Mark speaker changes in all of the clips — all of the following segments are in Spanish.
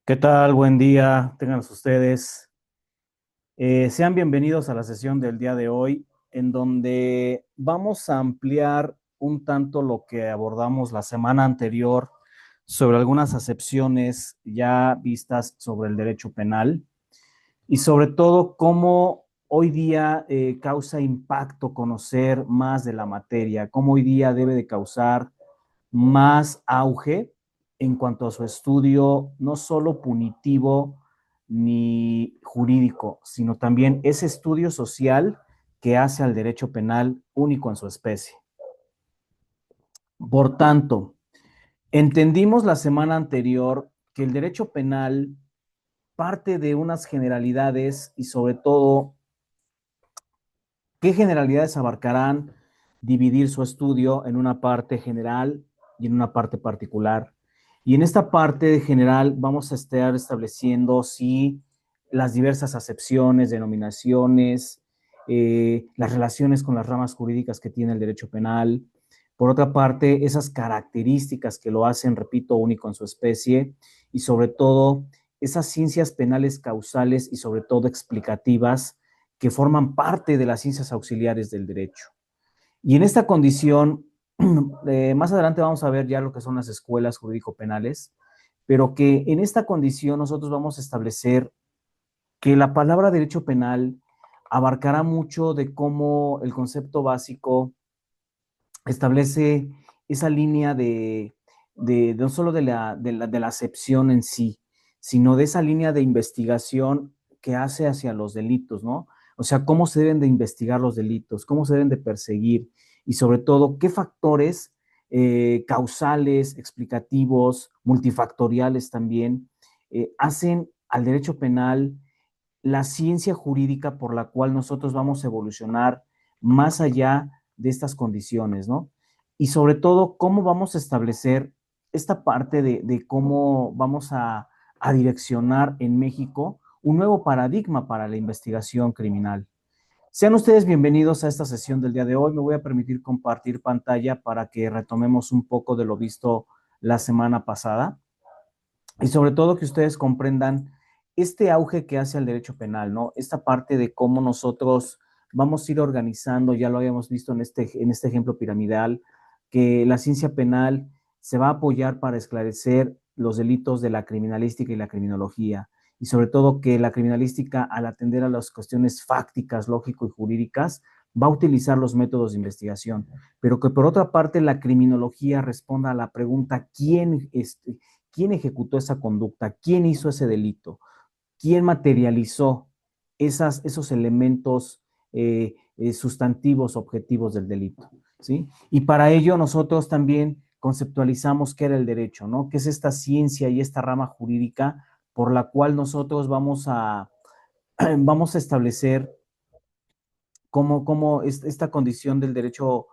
Speaker 1: ¿Qué tal? Buen día, tengan ustedes. Sean bienvenidos a la sesión del día de hoy, en donde vamos a ampliar un tanto lo que abordamos la semana anterior sobre algunas acepciones ya vistas sobre el derecho penal y sobre todo cómo hoy día causa impacto conocer más de la materia, cómo hoy día debe de causar más auge en cuanto a su estudio, no solo punitivo ni jurídico, sino también ese estudio social que hace al derecho penal único en su especie. Por tanto, entendimos la semana anterior que el derecho penal parte de unas generalidades y sobre todo, ¿qué generalidades abarcarán dividir su estudio en una parte general y en una parte particular? Y en esta parte general vamos a estar estableciendo si las diversas acepciones, denominaciones, las relaciones con las ramas jurídicas que tiene el derecho penal. Por otra parte, esas características que lo hacen, repito, único en su especie y sobre todo esas ciencias penales causales y sobre todo explicativas que forman parte de las ciencias auxiliares del derecho. Y en esta condición, más adelante vamos a ver ya lo que son las escuelas jurídico-penales, pero que en esta condición nosotros vamos a establecer que la palabra derecho penal abarcará mucho de cómo el concepto básico establece esa línea de no solo de la acepción en sí, sino de esa línea de investigación que hace hacia los delitos, ¿no? O sea, cómo se deben de investigar los delitos, cómo se deben de perseguir y sobre todo qué factores causales, explicativos, multifactoriales también, hacen al derecho penal la ciencia jurídica por la cual nosotros vamos a evolucionar más allá de estas condiciones, ¿no? Y sobre todo, cómo vamos a establecer esta parte de cómo vamos a direccionar en México un nuevo paradigma para la investigación criminal. Sean ustedes bienvenidos a esta sesión del día de hoy. Me voy a permitir compartir pantalla para que retomemos un poco de lo visto la semana pasada y sobre todo que ustedes comprendan este auge que hace al derecho penal, ¿no? Esta parte de cómo nosotros vamos a ir organizando, ya lo habíamos visto en este ejemplo piramidal, que la ciencia penal se va a apoyar para esclarecer los delitos de la criminalística y la criminología, y sobre todo que la criminalística, al atender a las cuestiones fácticas, lógico y jurídicas, va a utilizar los métodos de investigación, pero que por otra parte la criminología responda a la pregunta ¿quién ejecutó esa conducta? ¿Quién hizo ese delito? ¿Quién materializó esos elementos sustantivos, objetivos del delito? ¿Sí? Y para ello nosotros también conceptualizamos qué era el derecho, ¿no? ¿Qué es esta ciencia y esta rama jurídica por la cual nosotros vamos a establecer cómo esta condición del derecho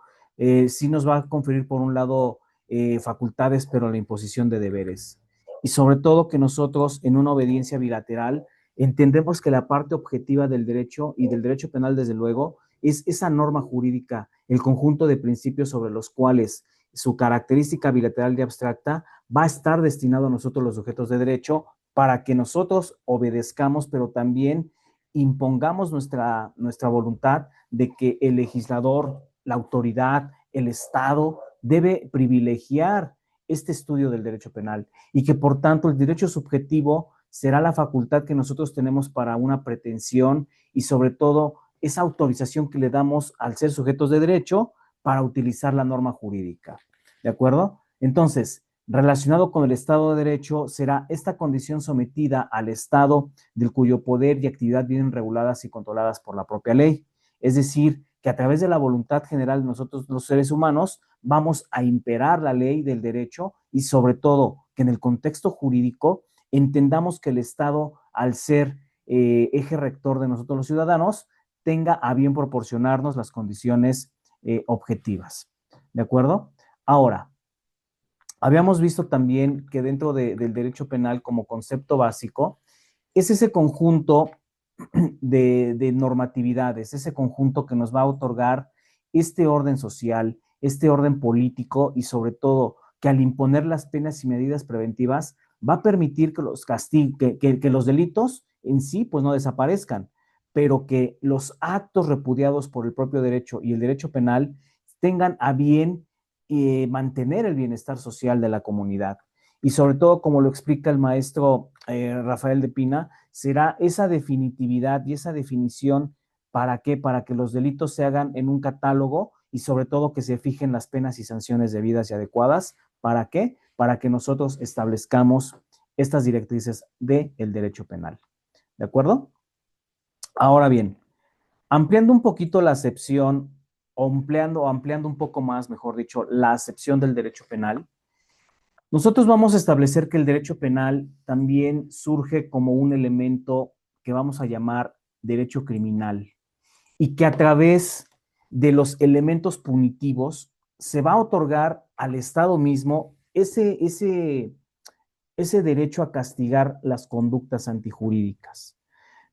Speaker 1: sí nos va a conferir, por un lado, facultades, pero la imposición de deberes. Y sobre todo que nosotros, en una obediencia bilateral, entendemos que la parte objetiva del derecho y del derecho penal, desde luego, es esa norma jurídica, el conjunto de principios sobre los cuales su característica bilateral y abstracta va a estar destinado a nosotros los sujetos de derecho para que nosotros obedezcamos, pero también impongamos nuestra voluntad de que el legislador, la autoridad, el Estado debe privilegiar este estudio del derecho penal y que por tanto el derecho subjetivo será la facultad que nosotros tenemos para una pretensión y sobre todo esa autorización que le damos al ser sujetos de derecho para utilizar la norma jurídica. ¿De acuerdo? Entonces, relacionado con el Estado de Derecho, será esta condición sometida al Estado del cuyo poder y actividad vienen reguladas y controladas por la propia ley. Es decir, que a través de la voluntad general de nosotros los seres humanos vamos a imperar la ley del derecho y sobre todo que en el contexto jurídico entendamos que el Estado, al ser eje rector de nosotros los ciudadanos, tenga a bien proporcionarnos las condiciones objetivas. ¿De acuerdo? Ahora, habíamos visto también que dentro del derecho penal como concepto básico es ese conjunto de normatividades, ese conjunto que nos va a otorgar este orden social, este orden político y sobre todo que al imponer las penas y medidas preventivas va a permitir que los, que los delitos en sí pues no desaparezcan, pero que los actos repudiados por el propio derecho y el derecho penal tengan a bien mantener el bienestar social de la comunidad. Y sobre todo, como lo explica el maestro Rafael de Pina, será esa definitividad y esa definición. ¿Para qué? Para que los delitos se hagan en un catálogo y sobre todo que se fijen las penas y sanciones debidas y adecuadas. ¿Para qué? Para que nosotros establezcamos estas directrices del derecho penal. ¿De acuerdo? Ahora bien, ampliando un poquito la acepción, o ampliando un poco más, mejor dicho, la acepción del derecho penal, nosotros vamos a establecer que el derecho penal también surge como un elemento que vamos a llamar derecho criminal y que a través de los elementos punitivos se va a otorgar al Estado mismo ese derecho a castigar las conductas antijurídicas,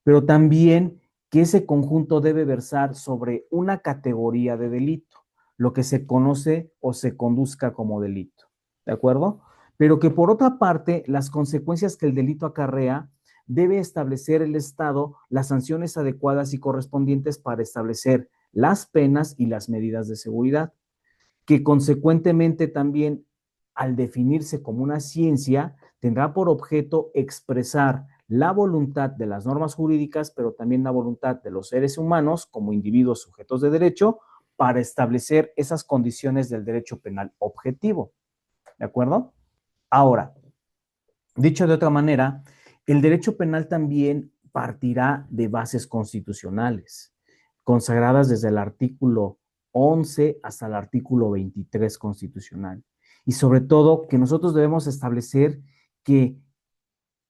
Speaker 1: pero también que ese conjunto debe versar sobre una categoría de delito, lo que se conoce o se conduzca como delito, ¿de acuerdo? Pero que por otra parte, las consecuencias que el delito acarrea debe establecer el Estado las sanciones adecuadas y correspondientes para establecer las penas y las medidas de seguridad, que consecuentemente también, al definirse como una ciencia, tendrá por objeto expresar la voluntad de las normas jurídicas, pero también la voluntad de los seres humanos como individuos sujetos de derecho para establecer esas condiciones del derecho penal objetivo. ¿De acuerdo? Ahora, dicho de otra manera, el derecho penal también partirá de bases constitucionales, consagradas desde el artículo 11 hasta el artículo 23 constitucional. Y sobre todo que nosotros debemos establecer que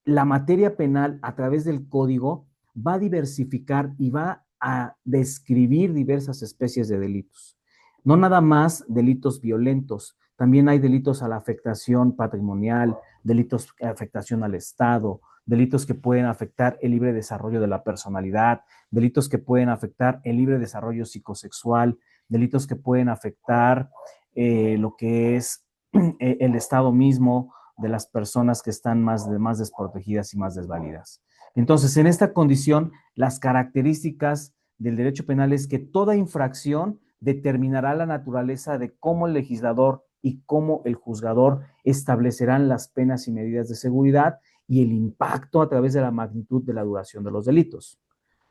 Speaker 1: la materia penal a través del código va a diversificar y va a describir diversas especies de delitos. No nada más delitos violentos, también hay delitos a la afectación patrimonial, delitos de afectación al Estado, delitos que pueden afectar el libre desarrollo de la personalidad, delitos que pueden afectar el libre desarrollo psicosexual, delitos que pueden afectar lo que es el Estado mismo, de las personas que están más desprotegidas y más desvalidas. Entonces, en esta condición, las características del derecho penal es que toda infracción determinará la naturaleza de cómo el legislador y cómo el juzgador establecerán las penas y medidas de seguridad y el impacto a través de la magnitud de la duración de los delitos.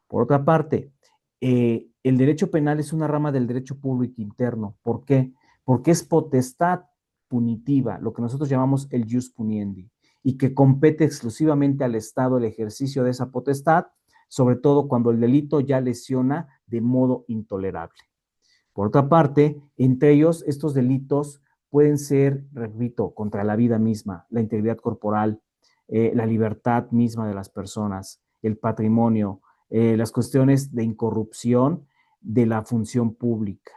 Speaker 1: Por otra parte, el derecho penal es una rama del derecho público interno. ¿Por qué? Porque es potestad punitiva, lo que nosotros llamamos el jus puniendi, y que compete exclusivamente al Estado el ejercicio de esa potestad, sobre todo cuando el delito ya lesiona de modo intolerable. Por otra parte, entre ellos, estos delitos pueden ser, repito, contra la vida misma, la integridad corporal, la libertad misma de las personas, el patrimonio, las cuestiones de incorrupción de la función pública,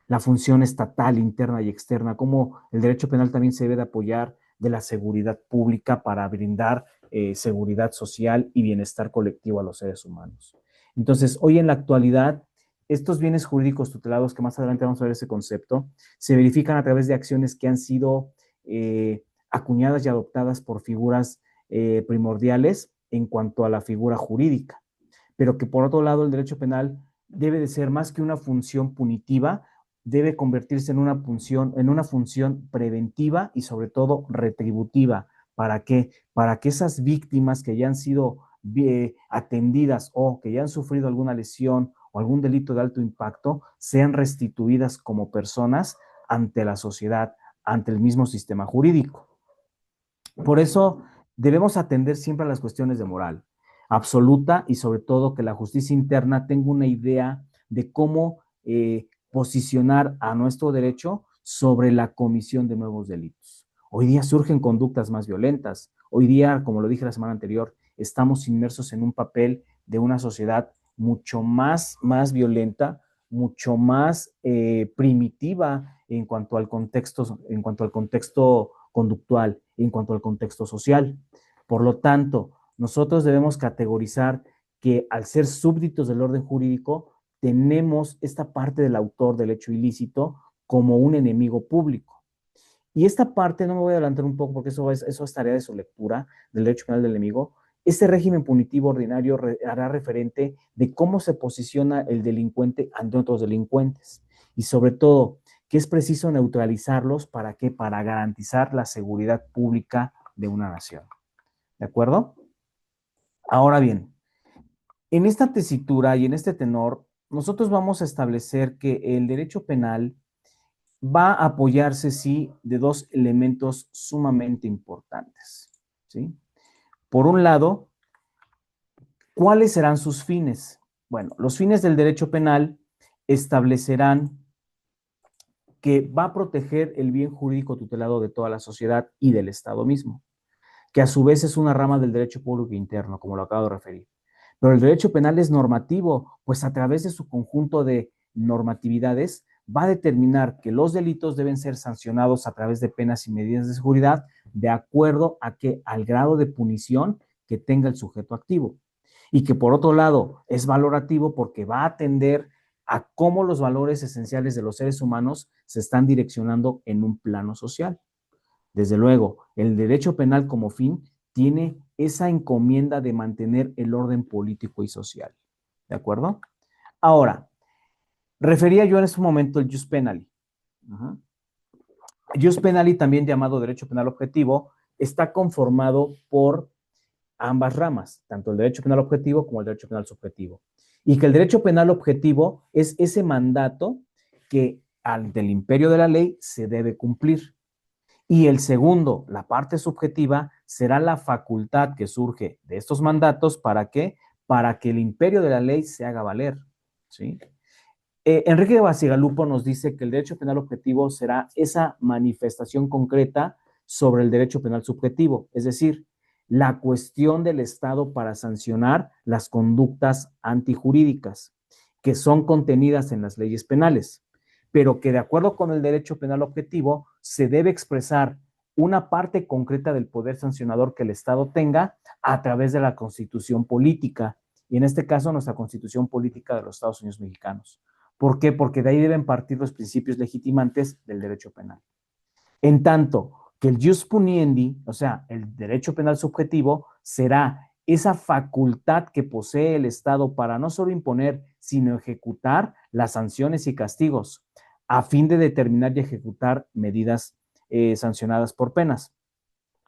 Speaker 1: la función estatal, interna y externa, como el derecho penal también se debe de apoyar de la seguridad pública para brindar seguridad social y bienestar colectivo a los seres humanos. Entonces, hoy en la actualidad, estos bienes jurídicos tutelados, que más adelante vamos a ver ese concepto, se verifican a través de acciones que han sido acuñadas y adoptadas por figuras primordiales en cuanto a la figura jurídica, pero que por otro lado el derecho penal debe de ser más que una función punitiva, debe convertirse en una función preventiva y sobre todo retributiva. ¿Para qué? Para que esas víctimas que ya han sido atendidas o que ya han sufrido alguna lesión o algún delito de alto impacto sean restituidas como personas ante la sociedad, ante el mismo sistema jurídico. Por eso debemos atender siempre a las cuestiones de moral absoluta y sobre todo que la justicia interna tenga una idea de cómo posicionar a nuestro derecho sobre la comisión de nuevos delitos. Hoy día surgen conductas más violentas. Hoy día, como lo dije la semana anterior, estamos inmersos en un papel de una sociedad mucho más violenta, mucho más primitiva en cuanto al contexto conductual, en cuanto al contexto social. Por lo tanto, nosotros debemos categorizar que al ser súbditos del orden jurídico, tenemos esta parte del autor del hecho ilícito como un enemigo público Y esta parte, no me voy a adelantar un poco porque eso es tarea de su lectura, del derecho penal del enemigo. Este régimen punitivo ordinario hará referente de cómo se posiciona el delincuente ante otros delincuentes. Y sobre todo, que es preciso neutralizarlos para qué, para garantizar la seguridad pública de una nación. ¿De acuerdo? Ahora bien, en esta tesitura y en este tenor, nosotros vamos a establecer que el derecho penal va a apoyarse, sí, de dos elementos sumamente importantes, ¿sí? Por un lado, ¿cuáles serán sus fines? Bueno, los fines del derecho penal establecerán que va a proteger el bien jurídico tutelado de toda la sociedad y del Estado mismo, que a su vez es una rama del derecho público interno, como lo acabo de referir. Pero el derecho penal es normativo, pues a través de su conjunto de normatividades va a determinar que los delitos deben ser sancionados a través de penas y medidas de seguridad de acuerdo a que, al grado de punición que tenga el sujeto activo. Y que por otro lado es valorativo porque va a atender a cómo los valores esenciales de los seres humanos se están direccionando en un plano social. Desde luego, el derecho penal como fin tiene esa encomienda de mantener el orden político y social. ¿De acuerdo? Ahora, refería yo en este momento el jus penali. Uh-huh. Jus penali, también llamado derecho penal objetivo, está conformado por ambas ramas, tanto el derecho penal objetivo como el derecho penal subjetivo. Y que el derecho penal objetivo es ese mandato que ante el imperio de la ley se debe cumplir. Y el segundo, la parte subjetiva, será la facultad que surge de estos mandatos. ¿Para qué? Para que el imperio de la ley se haga valer. ¿Sí? Enrique de Bacigalupo nos dice que el derecho penal objetivo será esa manifestación concreta sobre el derecho penal subjetivo, es decir, la cuestión del Estado para sancionar las conductas antijurídicas que son contenidas en las leyes penales, pero que de acuerdo con el derecho penal objetivo se debe expresar una parte concreta del poder sancionador que el Estado tenga a través de la Constitución política, y en este caso nuestra Constitución política de los Estados Unidos mexicanos. ¿Por qué? Porque de ahí deben partir los principios legitimantes del derecho penal. En tanto que el jus puniendi, o sea, el derecho penal subjetivo, será esa facultad que posee el Estado para no solo imponer, sino ejecutar las sanciones y castigos, a fin de determinar y ejecutar medidas sancionadas por penas.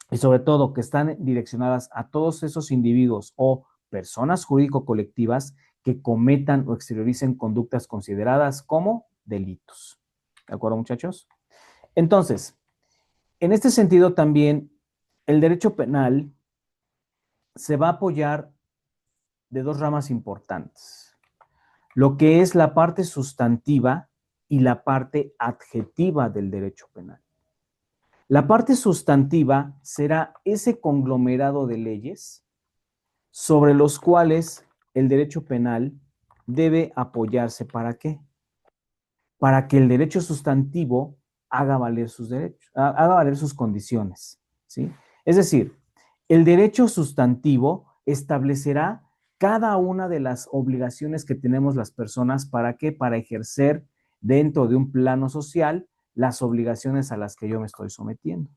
Speaker 1: Y sobre todo que están direccionadas a todos esos individuos o personas jurídico-colectivas que cometan o exterioricen conductas consideradas como delitos. ¿De acuerdo, muchachos? Entonces, en este sentido también, el derecho penal se va a apoyar de dos ramas importantes, lo que es la parte sustantiva y la parte adjetiva del derecho penal. La parte sustantiva será ese conglomerado de leyes sobre los cuales el derecho penal debe apoyarse. ¿Para qué? Para que el derecho sustantivo haga valer sus derechos, haga valer sus condiciones, ¿sí? Es decir, el derecho sustantivo establecerá cada una de las obligaciones que tenemos las personas. ¿Para qué? Para ejercer dentro de un plano social las obligaciones a las que yo me estoy sometiendo.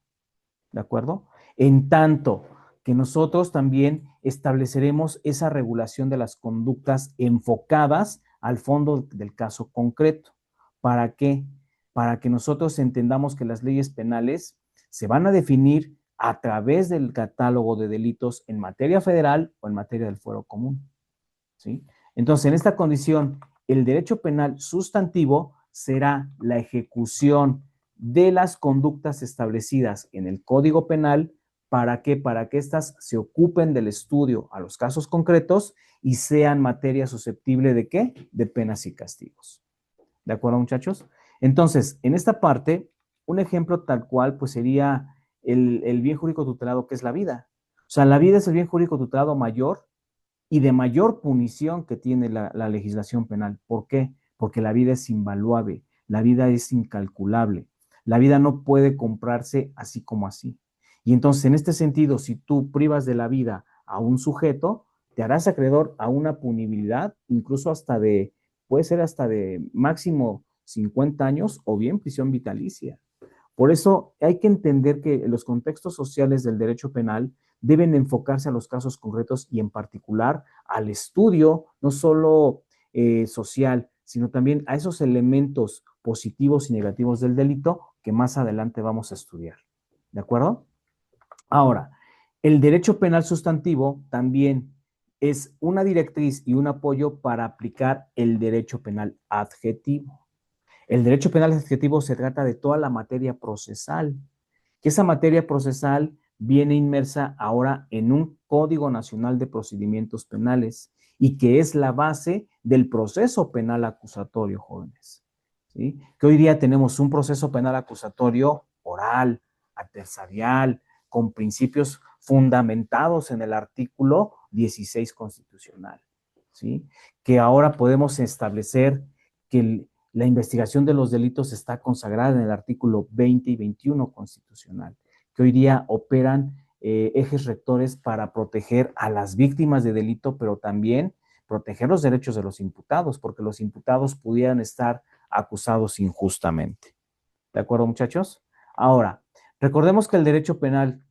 Speaker 1: ¿De acuerdo? En tanto que nosotros también estableceremos esa regulación de las conductas enfocadas al fondo del caso concreto. ¿Para qué? Para que nosotros entendamos que las leyes penales se van a definir a través del catálogo de delitos en materia federal o en materia del fuero común. ¿Sí? Entonces, en esta condición, el derecho penal sustantivo será la ejecución de las conductas establecidas en el Código Penal. ¿Para qué? Para que éstas se ocupen del estudio a los casos concretos y sean materia susceptible de ¿qué? De penas y castigos. ¿De acuerdo, muchachos? Entonces, en esta parte, un ejemplo tal cual, pues sería el bien jurídico tutelado, que es la vida. O sea, la vida es el bien jurídico tutelado mayor y de mayor punición que tiene la legislación penal. ¿Por qué? Porque la vida es invaluable, la vida es incalculable, la vida no puede comprarse así como así. Y entonces, en este sentido, si tú privas de la vida a un sujeto, te harás acreedor a una punibilidad, incluso hasta de, puede ser hasta de máximo 50 años o bien prisión vitalicia. Por eso hay que entender que los contextos sociales del derecho penal deben enfocarse a los casos concretos y en particular al estudio, no solo social, sino también a esos elementos positivos y negativos del delito que más adelante vamos a estudiar. ¿De acuerdo? Ahora, el derecho penal sustantivo también es una directriz y un apoyo para aplicar el derecho penal adjetivo. El derecho penal adjetivo se trata de toda la materia procesal, que esa materia procesal viene inmersa ahora en un Código Nacional de Procedimientos Penales y que es la base del proceso penal acusatorio, jóvenes. ¿Sí? Que hoy día tenemos un proceso penal acusatorio oral, adversarial, con principios fundamentados en el artículo 16 constitucional. ¿Sí? Que ahora podemos establecer que la investigación de los delitos está consagrada en el artículo 20 y 21 constitucional, que hoy día operan ejes rectores para proteger a las víctimas de delito, pero también proteger los derechos de los imputados, porque los imputados pudieran estar acusados injustamente. ¿De acuerdo, muchachos? Ahora, recordemos que el derecho penal,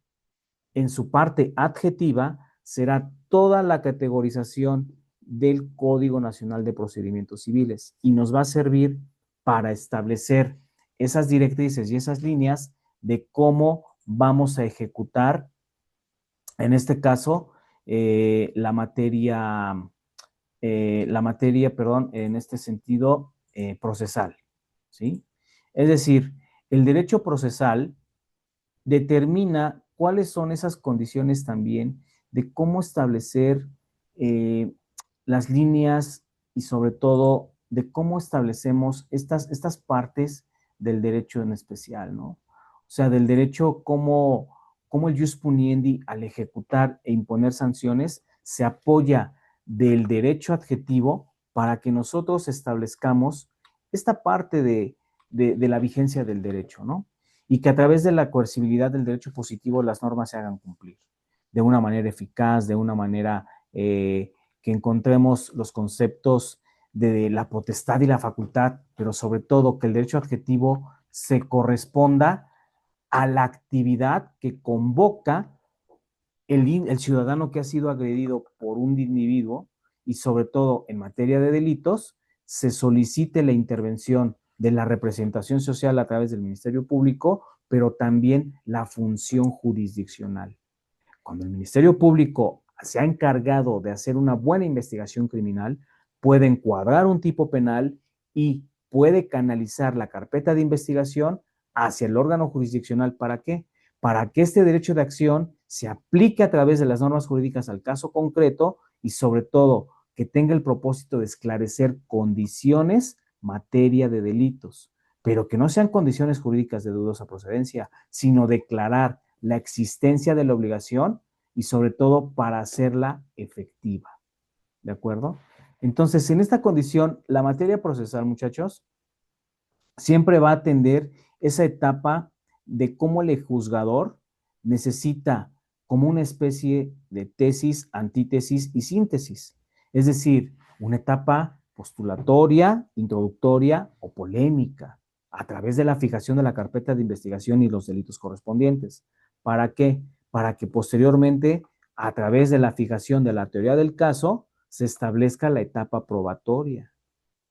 Speaker 1: en su parte adjetiva, será toda la categorización del Código Nacional de Procedimientos Civiles y nos va a servir para establecer esas directrices y esas líneas de cómo vamos a ejecutar, en este caso, la materia, perdón, en este sentido, procesal, ¿sí? Es decir, el derecho procesal determina cuáles son esas condiciones también de cómo establecer eh, las líneas y sobre todo de cómo establecemos estas partes del derecho en especial, ¿no? O sea, del derecho, cómo el jus puniendi al ejecutar e imponer sanciones se apoya del derecho adjetivo para que nosotros establezcamos esta parte de la vigencia del derecho, ¿no? Y que a través de la coercibilidad del derecho positivo las normas se hagan cumplir de una manera eficaz, de una manera que encontremos los conceptos de la potestad y la facultad, pero sobre todo que el derecho adjetivo se corresponda a la actividad que convoca el ciudadano que ha sido agredido por un individuo y sobre todo en materia de delitos, se solicite la intervención de la representación social a través del Ministerio Público, pero también la función jurisdiccional. Cuando el Ministerio Público se ha encargado de hacer una buena investigación criminal, puede encuadrar un tipo penal y puede canalizar la carpeta de investigación hacia el órgano jurisdiccional. ¿Para qué? Para que este derecho de acción se aplique a través de las normas jurídicas al caso concreto y sobre todo que tenga el propósito de esclarecer condiciones, materia de delitos, pero que no sean condiciones jurídicas de dudosa procedencia, sino declarar la existencia de la obligación y sobre todo para hacerla efectiva. ¿De acuerdo? Entonces, en esta condición, la materia procesal, muchachos, siempre va a atender esa etapa de cómo el juzgador necesita como una especie de tesis, antítesis y síntesis. Es decir, una etapa postulatoria, introductoria o polémica a través de la fijación de la carpeta de investigación y los delitos correspondientes. ¿Para qué? Para que posteriormente, a través de la fijación de la teoría del caso, se establezca la etapa probatoria.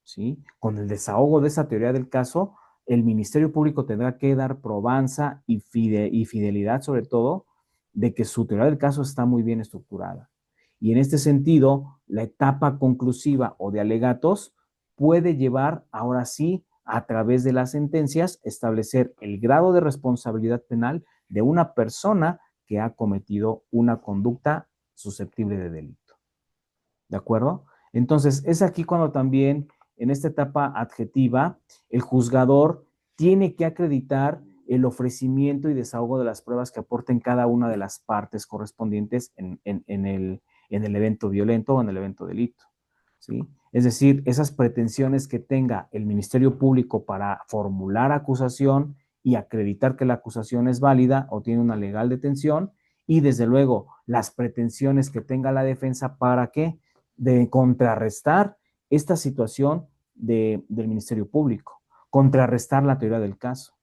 Speaker 1: ¿Sí? Con el desahogo de esa teoría del caso, el Ministerio Público tendrá que dar probanza y fidelidad, sobre todo, de que su teoría del caso está muy bien estructurada. Y en este sentido, la etapa conclusiva o de alegatos puede llevar, ahora sí, a través de las sentencias, establecer el grado de responsabilidad penal de una persona que ha cometido una conducta susceptible de delito. ¿De acuerdo? Entonces, es aquí cuando también en esta etapa adjetiva, el juzgador tiene que acreditar el ofrecimiento y desahogo de las pruebas que aporten cada una de las partes correspondientes en el evento violento o en el evento delito. ¿Sí? Es decir, esas pretensiones que tenga el Ministerio Público para formular acusación y acreditar que la acusación es válida o tiene una legal detención, y desde luego las pretensiones que tenga la defensa para qué, de contrarrestar esta situación del Ministerio Público, contrarrestar la teoría del caso.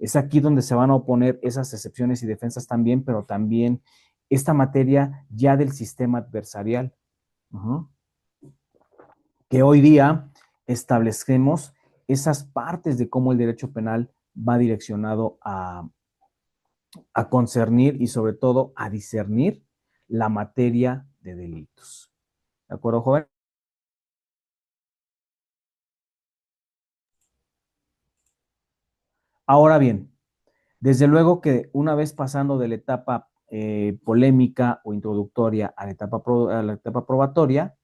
Speaker 1: Es aquí donde se van a oponer esas excepciones y defensas también, pero también esta materia ya del sistema adversarial. Que hoy día establecemos esas partes de cómo el derecho penal va direccionado a concernir y sobre todo a discernir la materia de delitos. ¿De acuerdo, joven? Ahora bien, desde luego que una vez pasando de la etapa polémica o introductoria a la etapa probatoria,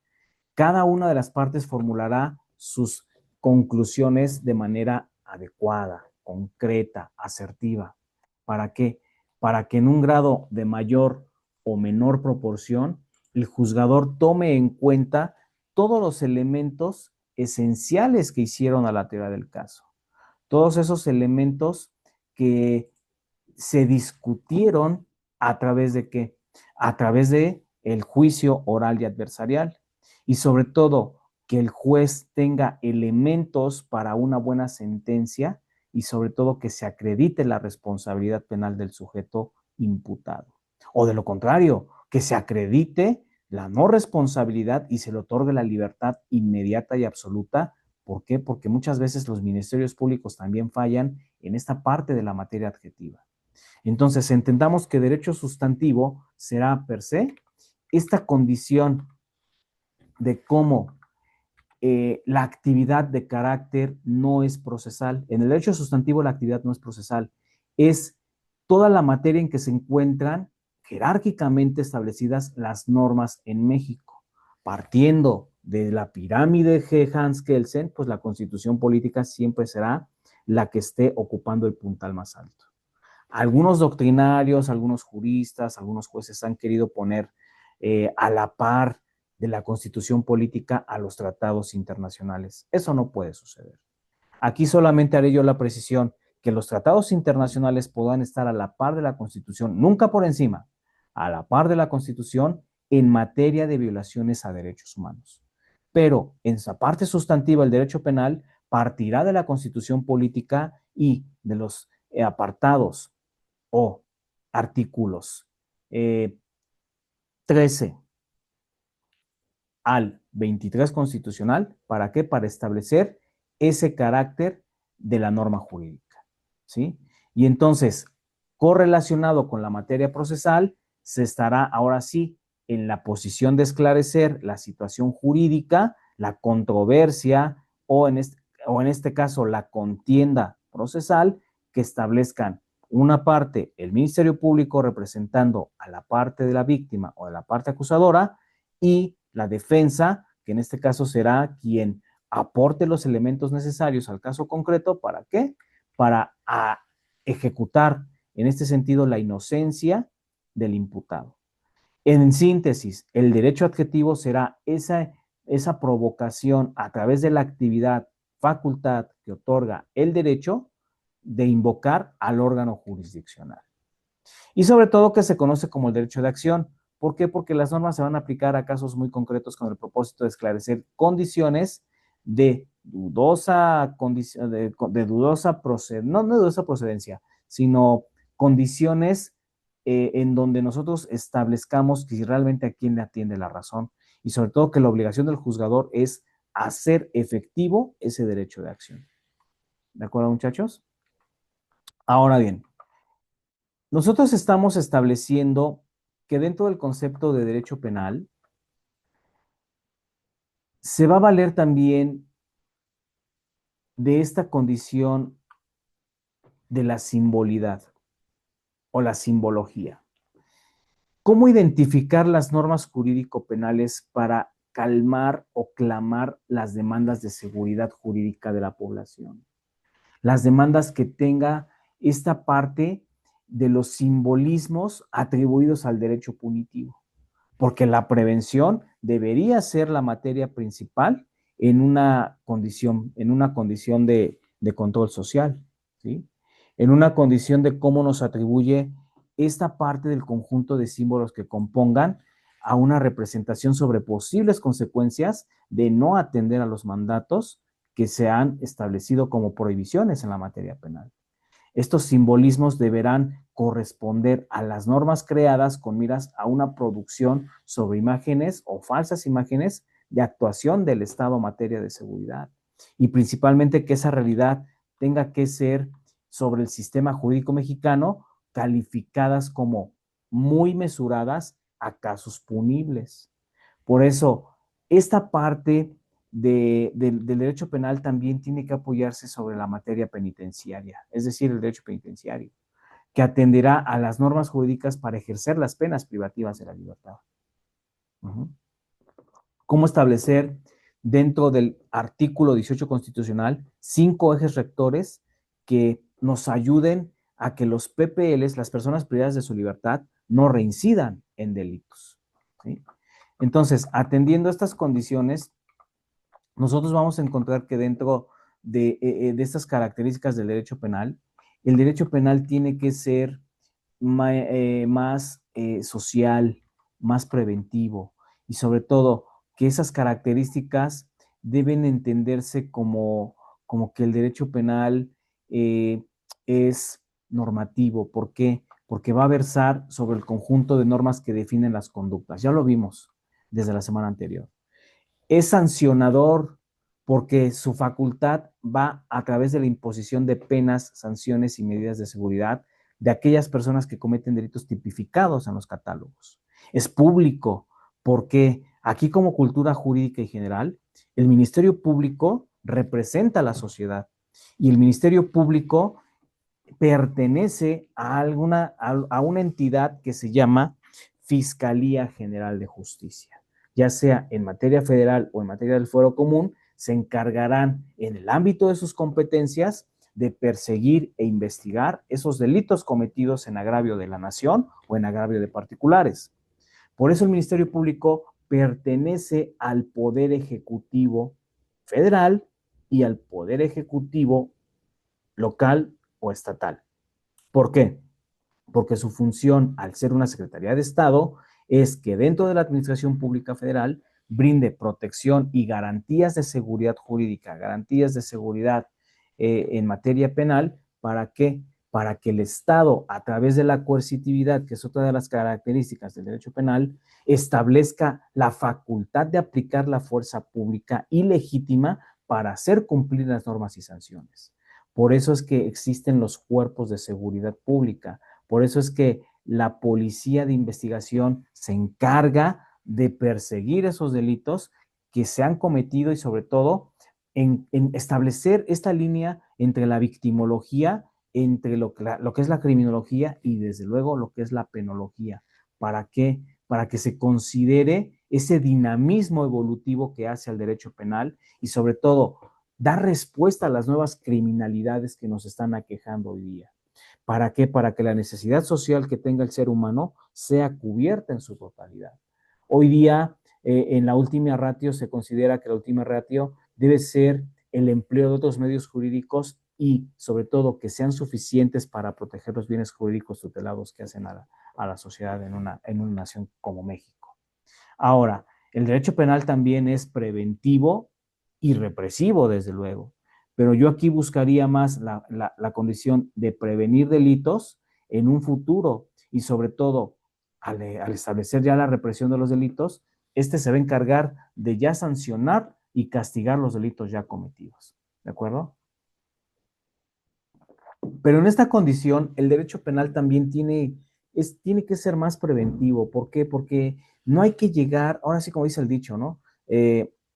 Speaker 1: cada una de las partes formulará sus conclusiones de manera adecuada, concreta, asertiva. ¿Para qué? Para que en un grado de mayor o menor proporción, el juzgador tome en cuenta todos los elementos esenciales que hicieron a la teoría del caso. Todos esos elementos que se discutieron a través de qué? A través de el juicio oral y adversarial. Y sobre todo, que el juez tenga elementos para una buena sentencia y sobre todo que se acredite la responsabilidad penal del sujeto imputado. O de lo contrario, que se acredite la no responsabilidad y se le otorgue la libertad inmediata y absoluta. ¿Por qué? Porque muchas veces los ministerios públicos también fallan en esta parte de la materia adjetiva. Entonces, entendamos que derecho sustantivo será per se esta condición de cómo la actividad de carácter no es procesal. En el derecho sustantivo la actividad no es procesal, es toda la materia en que se encuentran jerárquicamente establecidas las normas en México. Partiendo de la pirámide de Hans Kelsen, pues la constitución política siempre será la que esté ocupando el puntal más alto. Algunos doctrinarios, algunos juristas, algunos jueces han querido poner a la par de la constitución política a los tratados internacionales. Eso no puede suceder. Aquí solamente haré yo la precisión que los tratados internacionales puedan estar a la par de la constitución, nunca por encima, a la par de la constitución en materia de violaciones a derechos humanos. Pero en esa parte sustantiva, el derecho penal partirá de la constitución política y de los apartados o artículos 13 al 23 constitucional. ¿Para qué? Para establecer ese carácter de la norma jurídica. ¿Sí? Y entonces, correlacionado con la materia procesal, se estará ahora sí en la posición de esclarecer la situación jurídica, la controversia o en este caso la contienda procesal que establezcan una parte, el Ministerio Público representando a la parte de la víctima o de la parte acusadora y la defensa, que en este caso será quien aporte los elementos necesarios al caso concreto. ¿Para qué? Para ejecutar en este sentido la inocencia del imputado. En síntesis, el derecho adjetivo será esa provocación a través de la actividad, facultad que otorga el derecho de invocar al órgano jurisdiccional. Y sobre todo que se conoce como el derecho de acción. ¿Por qué? Porque las normas se van a aplicar a casos muy concretos con el propósito de esclarecer condiciones de dudosa condición, de dudosa procedencia, no de dudosa procedencia, sino condiciones en donde nosotros establezcamos que realmente a quién le atiende la razón y sobre todo que la obligación del juzgador es hacer efectivo ese derecho de acción. ¿De acuerdo, muchachos? Ahora bien, nosotros estamos estableciendo que dentro del concepto de derecho penal se va a valer también de esta condición de la simbolidad o la simbología. ¿Cómo identificar las normas jurídico-penales para calmar o clamar las demandas de seguridad jurídica de la población? Las demandas que tenga esta parte de los simbolismos atribuidos al derecho punitivo, porque la prevención debería ser la materia principal en una condición de control social, ¿sí? En una condición de cómo nos atribuye esta parte del conjunto de símbolos que compongan a una representación sobre posibles consecuencias de no atender a los mandatos que se han establecido como prohibiciones en la materia penal. Estos simbolismos deberán corresponder a las normas creadas con miras a una producción sobre imágenes o falsas imágenes de actuación del Estado en materia de seguridad. Y principalmente que esa realidad tenga que ser sobre el sistema jurídico mexicano calificadas como muy mesuradas a casos punibles. Por eso, esta parte del derecho penal también tiene que apoyarse sobre la materia penitenciaria, es decir, el derecho penitenciario, que atenderá a las normas jurídicas para ejercer las penas privativas de la libertad. Uh-huh. ¿Cómo establecer dentro del artículo 18 constitucional 5 ejes rectores que nos ayuden a que los PPLs, las personas privadas de su libertad, no reincidan en delitos? ¿Sí? Entonces, atendiendo a estas condiciones, nosotros vamos a encontrar que dentro de estas características del derecho penal, el derecho penal tiene que ser más social, más preventivo y sobre todo que esas características deben entenderse como que el derecho penal es normativo. ¿Por qué? Porque va a versar sobre el conjunto de normas que definen las conductas. Ya lo vimos desde la semana anterior. Es sancionador porque su facultad va a través de la imposición de penas, sanciones y medidas de seguridad de aquellas personas que cometen delitos tipificados en los catálogos. Es público porque aquí como cultura jurídica y general, el Ministerio Público representa a la sociedad y el Ministerio Público pertenece a una entidad que se llama Fiscalía General de Justicia. Ya sea en materia federal o en materia del fuero común, se encargarán en el ámbito de sus competencias de perseguir e investigar esos delitos cometidos en agravio de la nación o en agravio de particulares. Por eso el Ministerio Público pertenece al Poder Ejecutivo Federal y al Poder Ejecutivo local o estatal. ¿Por qué? Porque su función, al ser una Secretaría de Estado, es que dentro de la Administración Pública Federal brinde protección y garantías de seguridad jurídica, garantías de seguridad en materia penal. ¿Para qué? Para que el Estado, a través de la coercitividad, que es otra de las características del derecho penal, establezca la facultad de aplicar la fuerza pública ilegítima para hacer cumplir las normas y sanciones. Por eso es que existen los cuerpos de seguridad pública. Por eso es que la policía de investigación se encarga de perseguir esos delitos que se han cometido y sobre todo en establecer esta línea entre la victimología, entre lo que es la criminología y desde luego lo que es la penología. ¿Para qué? Para que se considere ese dinamismo evolutivo que hace al derecho penal y sobre todo dar respuesta a las nuevas criminalidades que nos están aquejando hoy día. ¿Para qué? Para que la necesidad social que tenga el ser humano sea cubierta en su totalidad. Hoy día, en la última ratio, se considera que la última ratio debe ser el empleo de otros medios jurídicos y, sobre todo, que sean suficientes para proteger los bienes jurídicos tutelados que hacen a la sociedad en una nación como México. Ahora, el derecho penal también es preventivo y represivo, desde luego. Pero yo aquí buscaría más la condición de prevenir delitos en un futuro y sobre todo al establecer ya la represión de los delitos, este se va a encargar de ya sancionar y castigar los delitos ya cometidos. ¿De acuerdo? Pero en esta condición, el derecho penal también tiene que ser más preventivo. ¿Por qué? Porque no hay que llegar, ahora sí como dice el dicho, ¿no?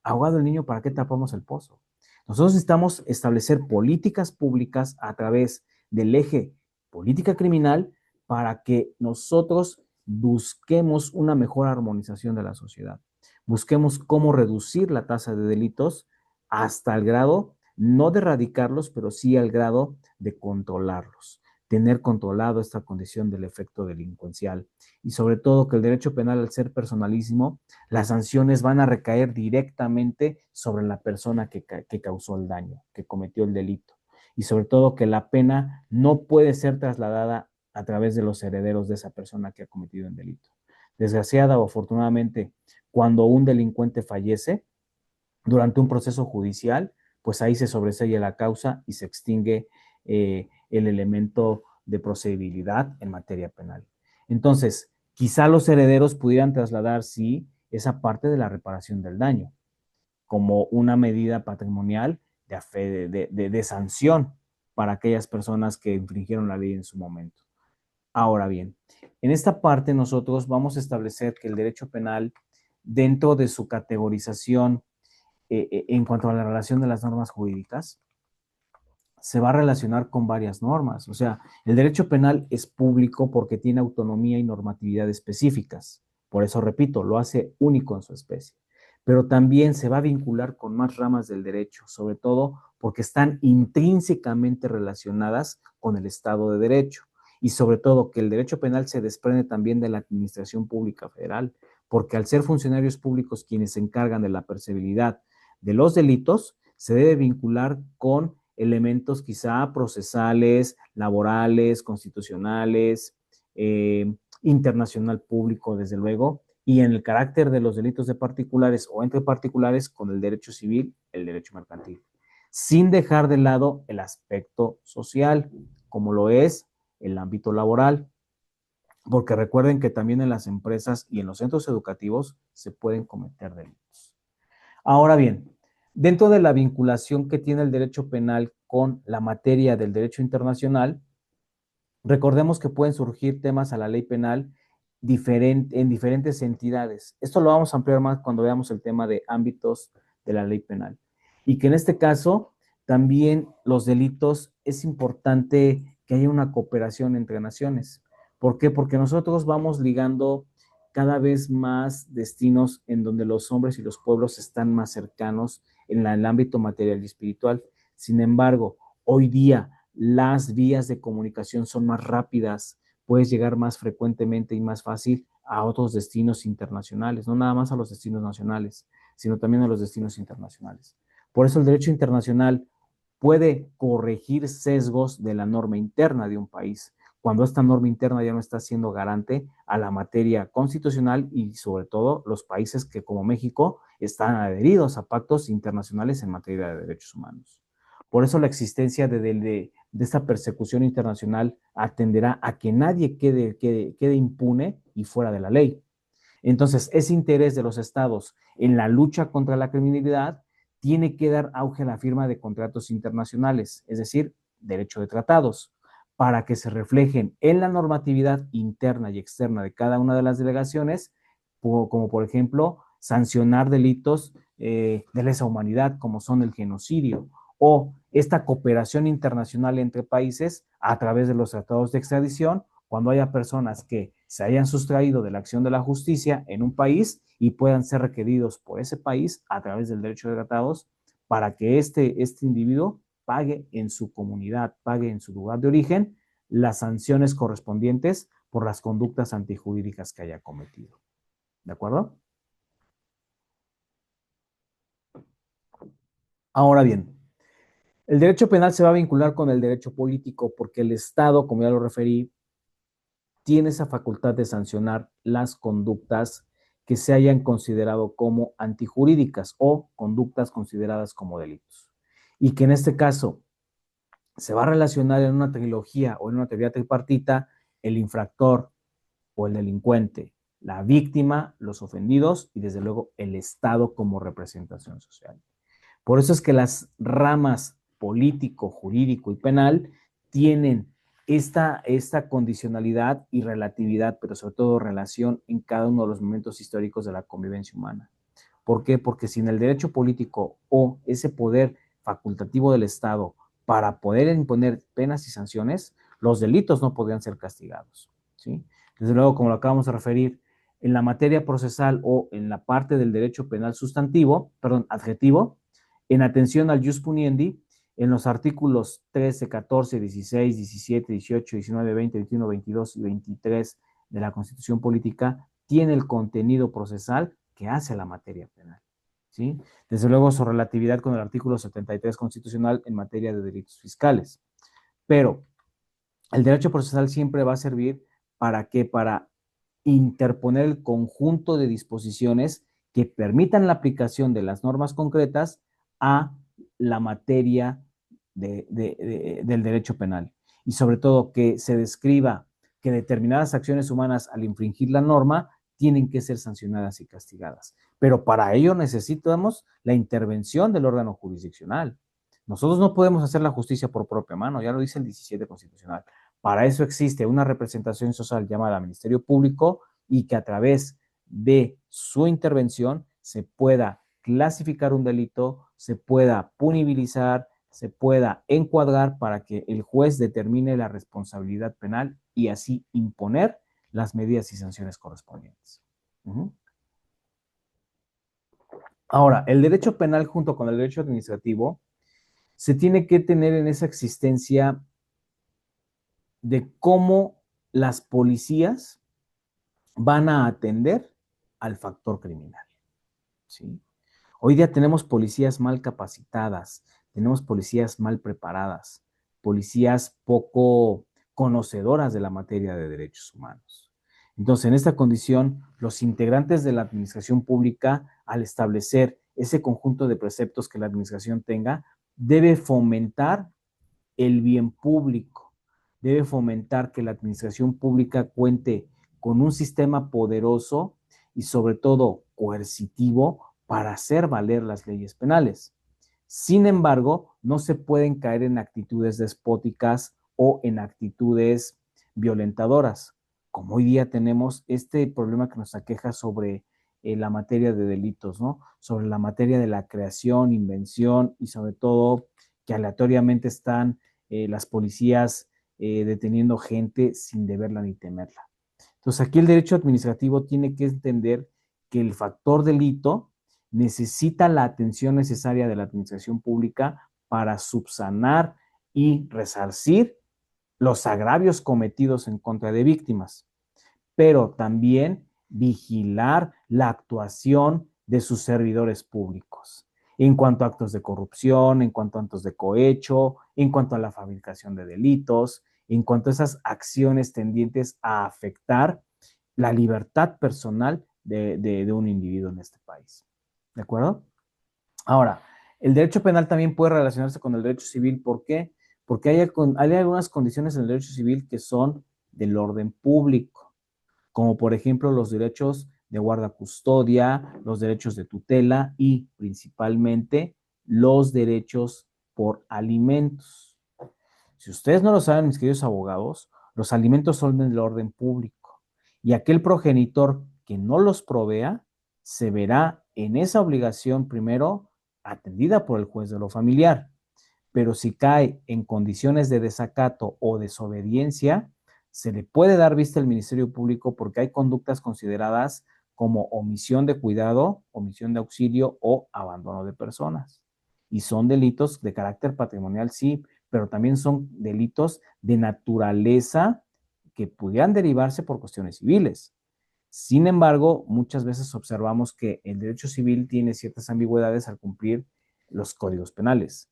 Speaker 1: Ahogado el niño, ¿para qué tapamos el pozo? Nosotros necesitamos establecer políticas públicas a través del eje política criminal para que nosotros busquemos una mejor armonización de la sociedad. Busquemos cómo reducir la tasa de delitos hasta el grado, no de erradicarlos, pero sí al grado de controlarlos, tener controlado esta condición del efecto delincuencial y sobre todo que el derecho penal, al ser personalísimo, las sanciones van a recaer directamente sobre la persona que causó el daño, que cometió el delito y sobre todo que la pena no puede ser trasladada a través de los herederos de esa persona que ha cometido el delito. Desgraciada o afortunadamente, cuando un delincuente fallece durante un proceso judicial, pues ahí se sobresella la causa y se extingue el elemento de procedibilidad en materia penal. Entonces, quizá los herederos pudieran trasladar, sí, esa parte de la reparación del daño como una medida patrimonial de sanción para aquellas personas que infringieron la ley en su momento. Ahora bien, en esta parte nosotros vamos a establecer que el derecho penal, dentro de su categorización en cuanto a la relación de las normas jurídicas, se va a relacionar con varias normas. O sea, el derecho penal es público porque tiene autonomía y normatividad específicas. Por eso, repito, lo hace único en su especie. Pero también se va a vincular con más ramas del derecho, sobre todo porque están intrínsecamente relacionadas con el Estado de Derecho. Y sobre todo que el derecho penal se desprende también de la Administración Pública Federal, porque al ser funcionarios públicos quienes se encargan de la percibilidad de los delitos, se debe vincular con elementos quizá procesales, laborales, constitucionales, internacional público, desde luego, y en el carácter de los delitos de particulares o entre particulares con el derecho civil, el derecho mercantil, sin dejar de lado el aspecto social, como lo es el ámbito laboral, porque recuerden que también en las empresas y en los centros educativos se pueden cometer delitos. Ahora bien, dentro de la vinculación que tiene el derecho penal con la materia del derecho internacional, recordemos que pueden surgir temas a la ley penal en diferentes entidades. Esto lo vamos a ampliar más cuando veamos el tema de ámbitos de la ley penal. Y que en este caso también los delitos es importante que haya una cooperación entre naciones. ¿Por qué? Porque nosotros vamos ligando cada vez más destinos en donde los hombres y los pueblos están más cercanos en el ámbito material y espiritual. Sin embargo, hoy día las vías de comunicación son más rápidas, puedes llegar más frecuentemente y más fácil a otros destinos internacionales, no nada más a los destinos nacionales, sino también a los destinos internacionales. Por eso el derecho internacional puede corregir sesgos de la norma interna de un país, cuando esta norma interna ya no está siendo garante a la materia constitucional y sobre todo los países que como México están adheridos a pactos internacionales en materia de derechos humanos. Por eso la existencia de esta persecución internacional atenderá a que nadie quede impune y fuera de la ley. Entonces, ese interés de los estados en la lucha contra la criminalidad tiene que dar auge a la firma de contratos internacionales, es decir, derecho de tratados, para que se reflejen en la normatividad interna y externa de cada una de las delegaciones, como por ejemplo sancionar delitos de lesa humanidad, como son el genocidio, o esta cooperación internacional entre países a través de los tratados de extradición, cuando haya personas que se hayan sustraído de la acción de la justicia en un país y puedan ser requeridos por ese país a través del derecho de tratados para que este individuo pague en su comunidad, pague en su lugar de origen las sanciones correspondientes por las conductas antijurídicas que haya cometido. ¿De acuerdo? Ahora bien, el derecho penal se va a vincular con el derecho político porque el Estado, como ya lo referí, tiene esa facultad de sancionar las conductas que se hayan considerado como antijurídicas o conductas consideradas como delitos. Y que en este caso se va a relacionar en una trilogía o en una teoría tripartita el infractor o el delincuente, la víctima, los ofendidos y desde luego el Estado como representación social. Por eso es que las ramas político, jurídico y penal tienen esta condicionalidad y relatividad, pero sobre todo relación en cada uno de los momentos históricos de la convivencia humana. ¿Por qué? Porque sin el derecho político o ese poder facultativo del Estado para poder imponer penas y sanciones, los delitos no podrían ser castigados. ¿Sí? Desde luego, como lo acabamos de referir, en la materia procesal o en la parte del derecho penal sustantivo, perdón, adjetivo, en atención al jus puniendi, en los artículos 13, 14, 16, 17, 18, 19, 20, 21, 22 y 23 de la Constitución Política, tiene el contenido procesal que hace a la materia penal. ¿Sí? Desde luego, su relatividad con el artículo 73 constitucional en materia de delitos fiscales. Pero el derecho procesal siempre va a servir para qué? Para interponer el conjunto de disposiciones que permitan la aplicación de las normas concretas a la materia del derecho penal. y sobre todo que se describa que determinadas acciones humanas al infringir la norma tienen que ser sancionadas y castigadas. Pero para ello necesitamos la intervención del órgano jurisdiccional. Nosotros no podemos hacer la justicia por propia mano, ya lo dice el 17 constitucional. Para eso existe una representación social llamada Ministerio Público y que a través de su intervención se pueda clasificar un delito, se pueda punibilizar, se pueda encuadrar para que el juez determine la responsabilidad penal y así imponer las medidas y sanciones correspondientes. Ahora, el derecho penal junto con el derecho administrativo se tiene que tener en esa existencia de cómo las policías van a atender al factor criminal, ¿sí? Hoy día tenemos policías mal capacitadas, tenemos policías mal preparadas, policías poco conocedoras de la materia de derechos humanos. Entonces, en esta condición, los integrantes de la administración pública, al establecer ese conjunto de preceptos que la administración tenga, debe fomentar el bien público, debe fomentar que la administración pública cuente con un sistema poderoso y sobre todo coercitivo para hacer valer las leyes penales. Sin embargo, no se pueden caer en actitudes despóticas o en actitudes violentadoras, como hoy día tenemos este problema que nos aqueja sobre la materia de delitos, ¿no? Sobre la materia de la creación, invención y sobre todo que aleatoriamente están las policías deteniendo gente sin deberla ni temerla. Entonces, aquí el derecho administrativo tiene que entender que el factor delito necesita la atención necesaria de la administración pública para subsanar y resarcir los agravios cometidos en contra de víctimas, pero también vigilar la actuación de sus servidores públicos en cuanto a actos de corrupción, en cuanto a actos de cohecho, en cuanto a la fabricación de delitos, en cuanto a esas acciones tendientes a afectar la libertad personal de un individuo en este país. ¿De acuerdo? Ahora, el derecho penal también puede relacionarse con el derecho civil. ¿Por qué? Porque hay algunas condiciones en el derecho civil que son del orden público, como por ejemplo los derechos de guarda custodia, los derechos de tutela y principalmente los derechos por alimentos. Si ustedes no lo saben, mis queridos abogados, los alimentos son del orden público y aquel progenitor que no los provea se verá en esa obligación primero atendida por el juez de lo familiar, pero si cae en condiciones de desacato o desobediencia, se le puede dar vista al Ministerio Público porque hay conductas consideradas como omisión de cuidado, omisión de auxilio o abandono de personas. Y son delitos de carácter patrimonial, sí, pero también son delitos de naturaleza que pudieran derivarse por cuestiones civiles. Sin embargo, muchas veces observamos que el derecho civil tiene ciertas ambigüedades al cumplir los códigos penales,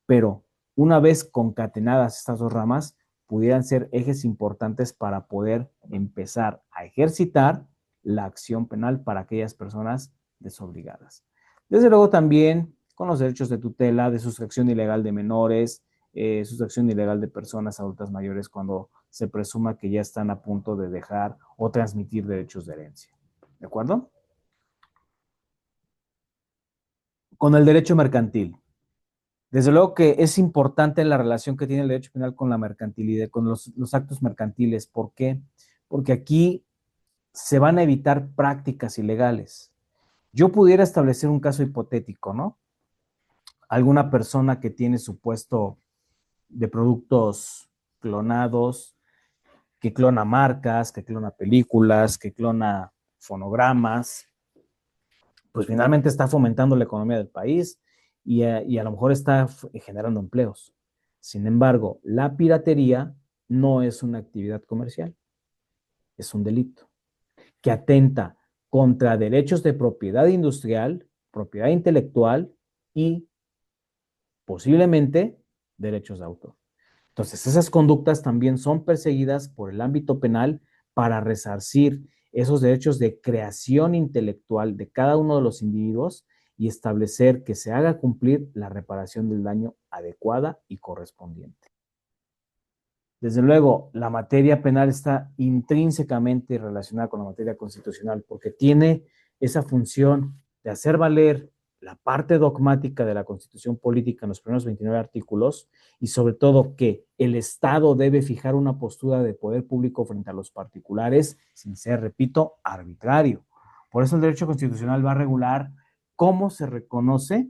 Speaker 1: pero una vez concatenadas estas dos ramas, pudieran ser ejes importantes para poder empezar a ejercitar la acción penal para aquellas personas desobligadas. Desde luego también con los derechos de tutela, de sustracción ilegal de menores, sustracción ilegal de personas adultas mayores cuando se presuma que ya están a punto de dejar o transmitir derechos de herencia. ¿De acuerdo? Con el derecho mercantil. Desde luego que es importante la relación que tiene el derecho penal con la mercantilidad, con los actos mercantiles. ¿Por qué? Porque aquí se van a evitar prácticas ilegales. Yo pudiera establecer un caso hipotético, ¿no? Alguna persona que tiene su puesto de productos clonados, que clona marcas, que clona películas, que clona fonogramas, pues finalmente está fomentando la economía del país y a lo mejor está generando empleos. Sin embargo, la piratería no es una actividad comercial, es un delito que atenta contra derechos de propiedad industrial, propiedad intelectual y posiblemente derechos de autor. Entonces, esas conductas también son perseguidas por el ámbito penal para resarcir esos derechos de creación intelectual de cada uno de los individuos y establecer que se haga cumplir la reparación del daño adecuada y correspondiente. Desde luego, la materia penal está intrínsecamente relacionada con la materia constitucional porque tiene esa función de hacer valer la parte dogmática de la Constitución política en los primeros 29 artículos y sobre todo que el Estado debe fijar una postura de poder público frente a los particulares sin ser, repito, arbitrario. Por eso el derecho constitucional va a regular cómo se reconoce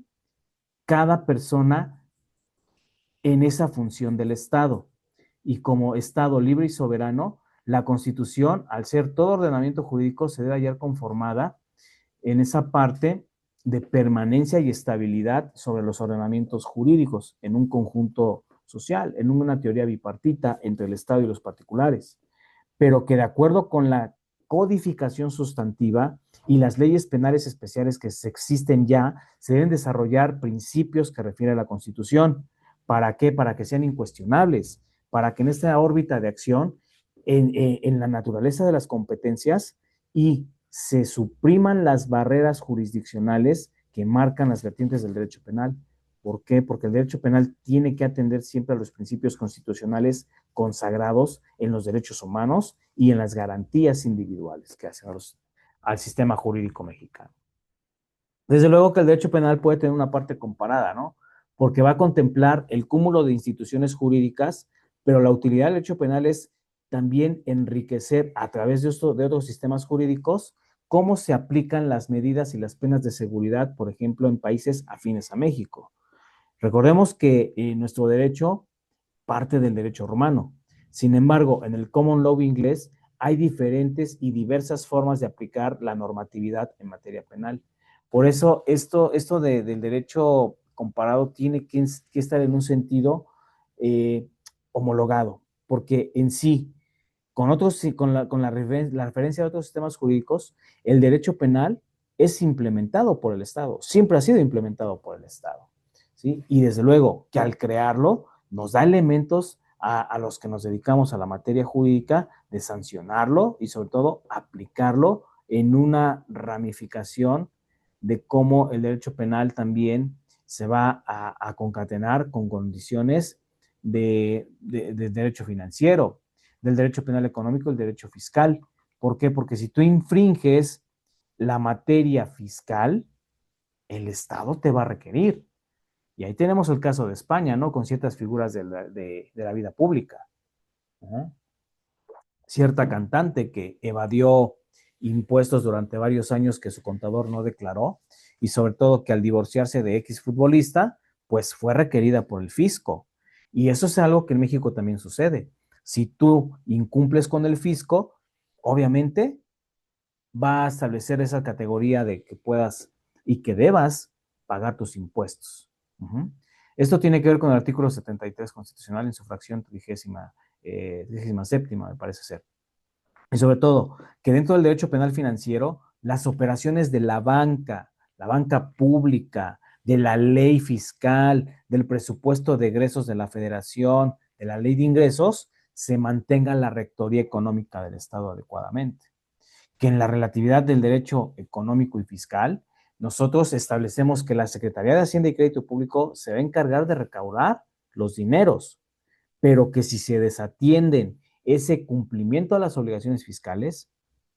Speaker 1: cada persona en esa función del Estado. Y como Estado libre y soberano, la Constitución, al ser todo ordenamiento jurídico, se debe hallar conformada en esa parte de permanencia y estabilidad sobre los ordenamientos jurídicos en un conjunto social, en una teoría bipartita entre el Estado y los particulares, pero que de acuerdo con la codificación sustantiva y las leyes penales especiales que existen ya, se deben desarrollar principios que refiere a la Constitución. ¿Para qué? Para que sean incuestionables, para que en esta órbita de acción, en la naturaleza de las competencias y se supriman las barreras jurisdiccionales que marcan las vertientes del derecho penal. ¿Por qué? Porque el derecho penal tiene que atender siempre a los principios constitucionales consagrados en los derechos humanos y en las garantías individuales que hacen al sistema jurídico mexicano. Desde luego que el derecho penal puede tener una parte comparada, ¿no? Porque va a contemplar el cúmulo de instituciones jurídicas, pero la utilidad del derecho penal es también enriquecer a través de otros sistemas jurídicos cómo se aplican las medidas y las penas de seguridad, por ejemplo, en países afines a México. Recordemos que nuestro derecho parte del derecho romano. Sin embargo, en el common law inglés hay diferentes y diversas formas de aplicar la normatividad en materia penal. Por eso, del derecho comparado tiene que estar en un sentido eh, homologado, porque en sí, la referencia de otros sistemas jurídicos, el derecho penal es implementado por el Estado, siempre ha sido implementado por el Estado, ¿sí? Y desde luego que al crearlo nos da elementos a los que nos dedicamos a la materia jurídica de sancionarlo y sobre todo aplicarlo en una ramificación de cómo el derecho penal también se va a concatenar con condiciones de derecho financiero, del derecho penal económico y el derecho fiscal. ¿Por qué? Porque si tú infringes la materia fiscal, el Estado te va a requerir. Y ahí tenemos el caso de España, ¿no? Con ciertas figuras de la vida pública. ¿No? Cierta cantante que evadió impuestos durante varios años que su contador no declaró y sobre todo que al divorciarse de X futbolista, pues fue requerida por el fisco. Y eso es algo que en México también sucede. Si tú incumples con el fisco, obviamente va a establecer esa categoría de que puedas y que debas pagar tus impuestos. Uh-huh. Esto tiene que ver con el artículo 73 constitucional en su fracción 37, me parece ser. Y sobre todo, que dentro del derecho penal financiero, las operaciones de la banca pública, de la ley fiscal, del presupuesto de egresos de la federación, de la ley de ingresos, se mantenga la rectoría económica del Estado adecuadamente. Que en la relatividad del derecho económico y fiscal, nosotros establecemos que la Secretaría de Hacienda y Crédito Público se va a encargar de recaudar los dineros, pero que si se desatienden ese cumplimiento a las obligaciones fiscales,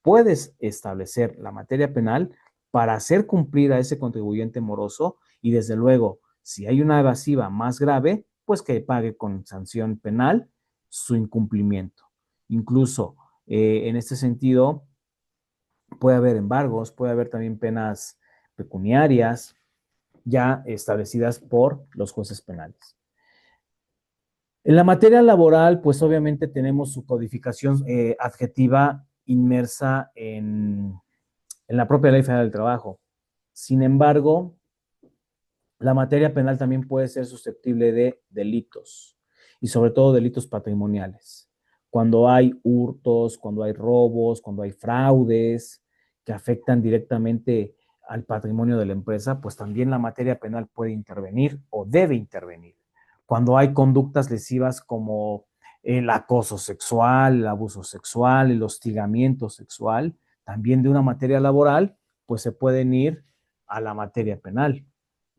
Speaker 1: puedes establecer la materia penal para hacer cumplir a ese contribuyente moroso y desde luego, si hay una evasiva más grave, pues que pague con sanción penal su incumplimiento. Incluso en este sentido, puede haber embargos, puede haber también penas pecuniarias ya establecidas por los jueces penales. En la materia laboral, pues obviamente tenemos su codificación adjetiva inmersa en la propia Ley Federal del Trabajo. Sin embargo, la materia penal también puede ser susceptible de delitos y sobre todo delitos patrimoniales. Cuando hay hurtos, cuando hay robos, cuando hay fraudes que afectan directamente al patrimonio de la empresa, pues también la materia penal puede intervenir o debe intervenir. Cuando hay conductas lesivas como el acoso sexual, el abuso sexual, el hostigamiento sexual, también de una materia laboral, pues se pueden ir a la materia penal.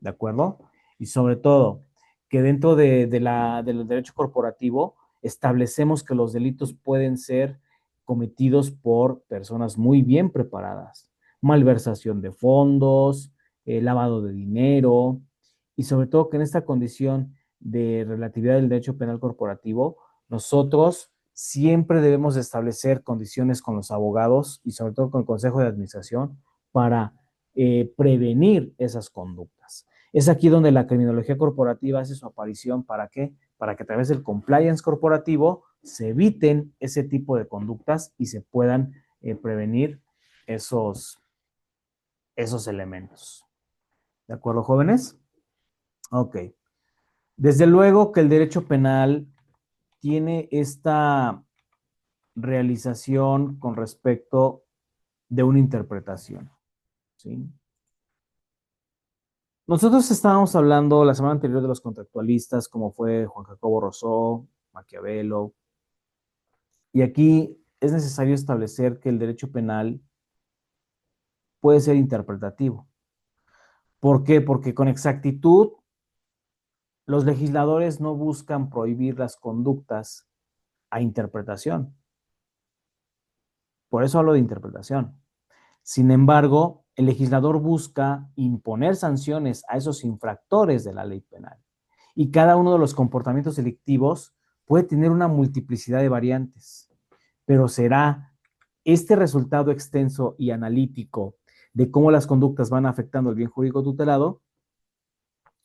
Speaker 1: ¿De acuerdo? Y sobre todo, que dentro del derecho corporativo, establecemos que los delitos pueden ser cometidos por personas muy bien preparadas, malversación de fondos, lavado de dinero, y sobre todo que en esta condición de relatividad del derecho penal corporativo, nosotros siempre debemos establecer condiciones con los abogados y sobre todo con el Consejo de Administración para prevenir esas conductas. Es aquí donde la criminología corporativa hace su aparición. ¿Para qué? Para que a través del compliance corporativo se eviten ese tipo de conductas y se puedan prevenir esos elementos. ¿De acuerdo, jóvenes? Ok. Desde luego que el derecho penal tiene esta realización con respecto de una interpretación, ¿sí? Nosotros estábamos hablando la semana anterior de los contractualistas, como fue Juan Jacobo Rousseau, Maquiavelo, y aquí es necesario establecer que el derecho penal puede ser interpretativo. ¿Por qué? Porque con exactitud los legisladores no buscan prohibir las conductas a interpretación. Por eso hablo de interpretación. Sin embargo, el legislador busca imponer sanciones a esos infractores de la ley penal. Y cada uno de los comportamientos delictivos puede tener una multiplicidad de variantes, pero será este resultado extenso y analítico de cómo las conductas van afectando el bien jurídico tutelado,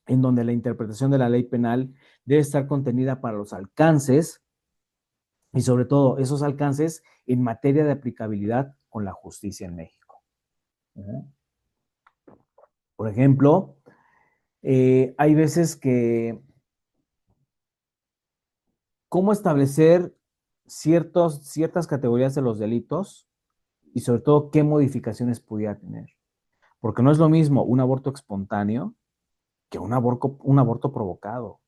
Speaker 1: en donde la interpretación de la ley penal debe estar contenida para los alcances y sobre todo esos alcances en materia de aplicabilidad con la justicia en México. Por ejemplo, hay veces que cómo establecer ciertas categorías de los delitos y sobre todo qué modificaciones pudiera tener. Porque no es lo mismo un aborto espontáneo que un aborto provocado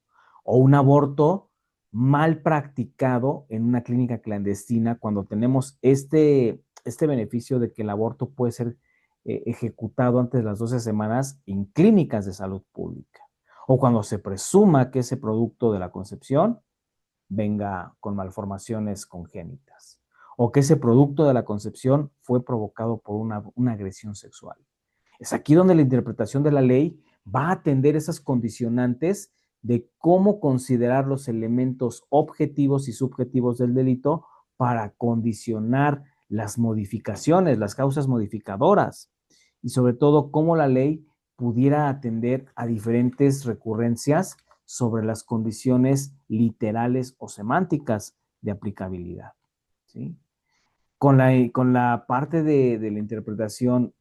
Speaker 1: o un aborto mal practicado en una clínica clandestina cuando tenemos este beneficio de que el aborto puede ser ejecutado antes de las 12 semanas en clínicas de salud pública o cuando se presuma que ese producto de la concepción venga con malformaciones congénitas o que ese producto de la concepción fue provocado por una agresión sexual. Es aquí donde la interpretación de la ley va a atender esas condicionantes de cómo considerar los elementos objetivos y subjetivos del delito para condicionar las modificaciones, las causas modificadoras y sobre todo cómo la ley pudiera atender a diferentes recurrencias sobre las condiciones literales o semánticas de aplicabilidad, ¿sí? Con la parte de la interpretación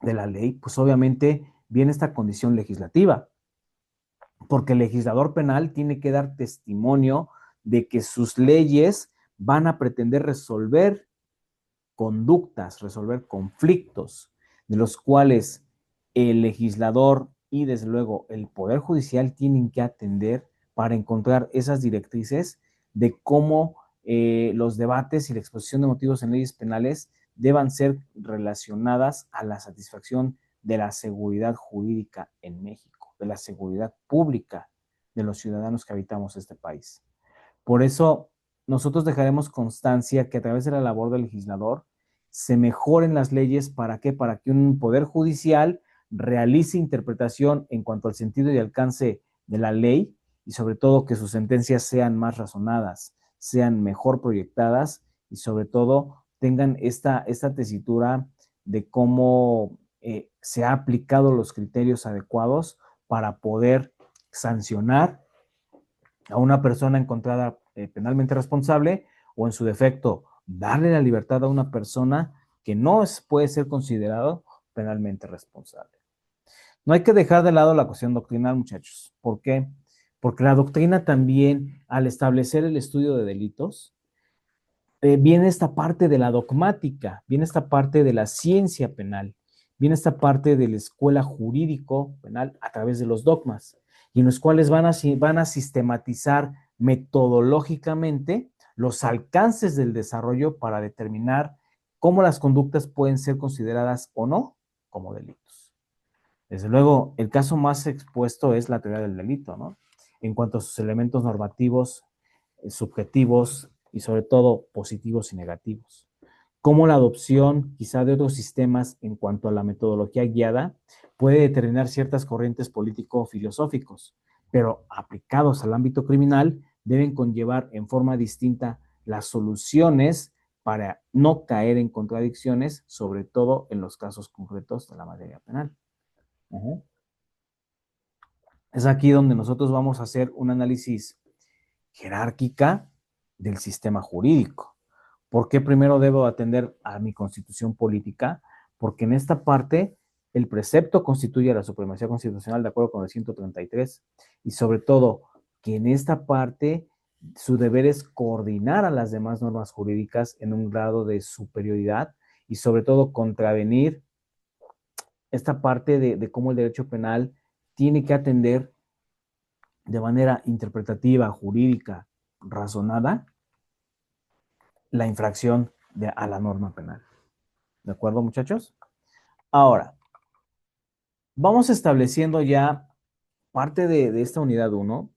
Speaker 1: de la ley, pues obviamente viene esta condición legislativa, porque el legislador penal tiene que dar testimonio de que sus leyes van a pretender resolver conductas, resolver conflictos, de los cuales el legislador y desde luego el Poder Judicial tienen que atender para encontrar esas directrices de cómo los debates y la exposición de motivos en leyes penales deban ser relacionadas a la satisfacción de la seguridad jurídica en México, de la seguridad pública de los ciudadanos que habitamos este país. Por eso, nosotros dejaremos constancia que a través de la labor del legislador se mejoren las leyes. ¿Para qué? Para que un poder judicial realice interpretación en cuanto al sentido y alcance de la ley y sobre todo que sus sentencias sean más razonadas, sean mejor proyectadas y sobre todo tengan esta tesitura de cómo se ha aplicado los criterios adecuados para poder sancionar a una persona encontrada penalmente responsable o en su defecto darle la libertad a una persona que no puede ser considerado penalmente responsable. No hay que dejar de lado la cuestión doctrinal, muchachos. ¿Por qué? Porque la doctrina también, al establecer el estudio de delitos, viene esta parte de la dogmática, viene esta parte de la ciencia penal, viene esta parte de la escuela jurídico penal a través de los dogmas, y en los cuales van a sistematizar metodológicamente los alcances del desarrollo para determinar cómo las conductas pueden ser consideradas o no como delitos. Desde luego, el caso más expuesto es la teoría del delito, ¿no? En cuanto a sus elementos normativos subjetivos y sobre todo positivos y negativos. Cómo la adopción quizá de otros sistemas en cuanto a la metodología guiada puede determinar ciertas corrientes político-filosóficos, pero aplicados al ámbito criminal deben conllevar en forma distinta las soluciones para no caer en contradicciones, sobre todo en los casos concretos de la materia penal. Uh-huh. Es aquí donde nosotros vamos a hacer un análisis jerárquica del sistema jurídico. ¿Por qué primero debo atender a mi constitución política? Porque en esta parte el precepto constituye la supremacía constitucional de acuerdo con el 133 y sobre todo que en esta parte su deber es coordinar a las demás normas jurídicas en un grado de superioridad y sobre todo contravenir esta parte de cómo el derecho penal tiene que atender de manera interpretativa, jurídica, razonada, la infracción a la norma penal. ¿De acuerdo, muchachos? Ahora, vamos estableciendo ya parte de esta unidad 1,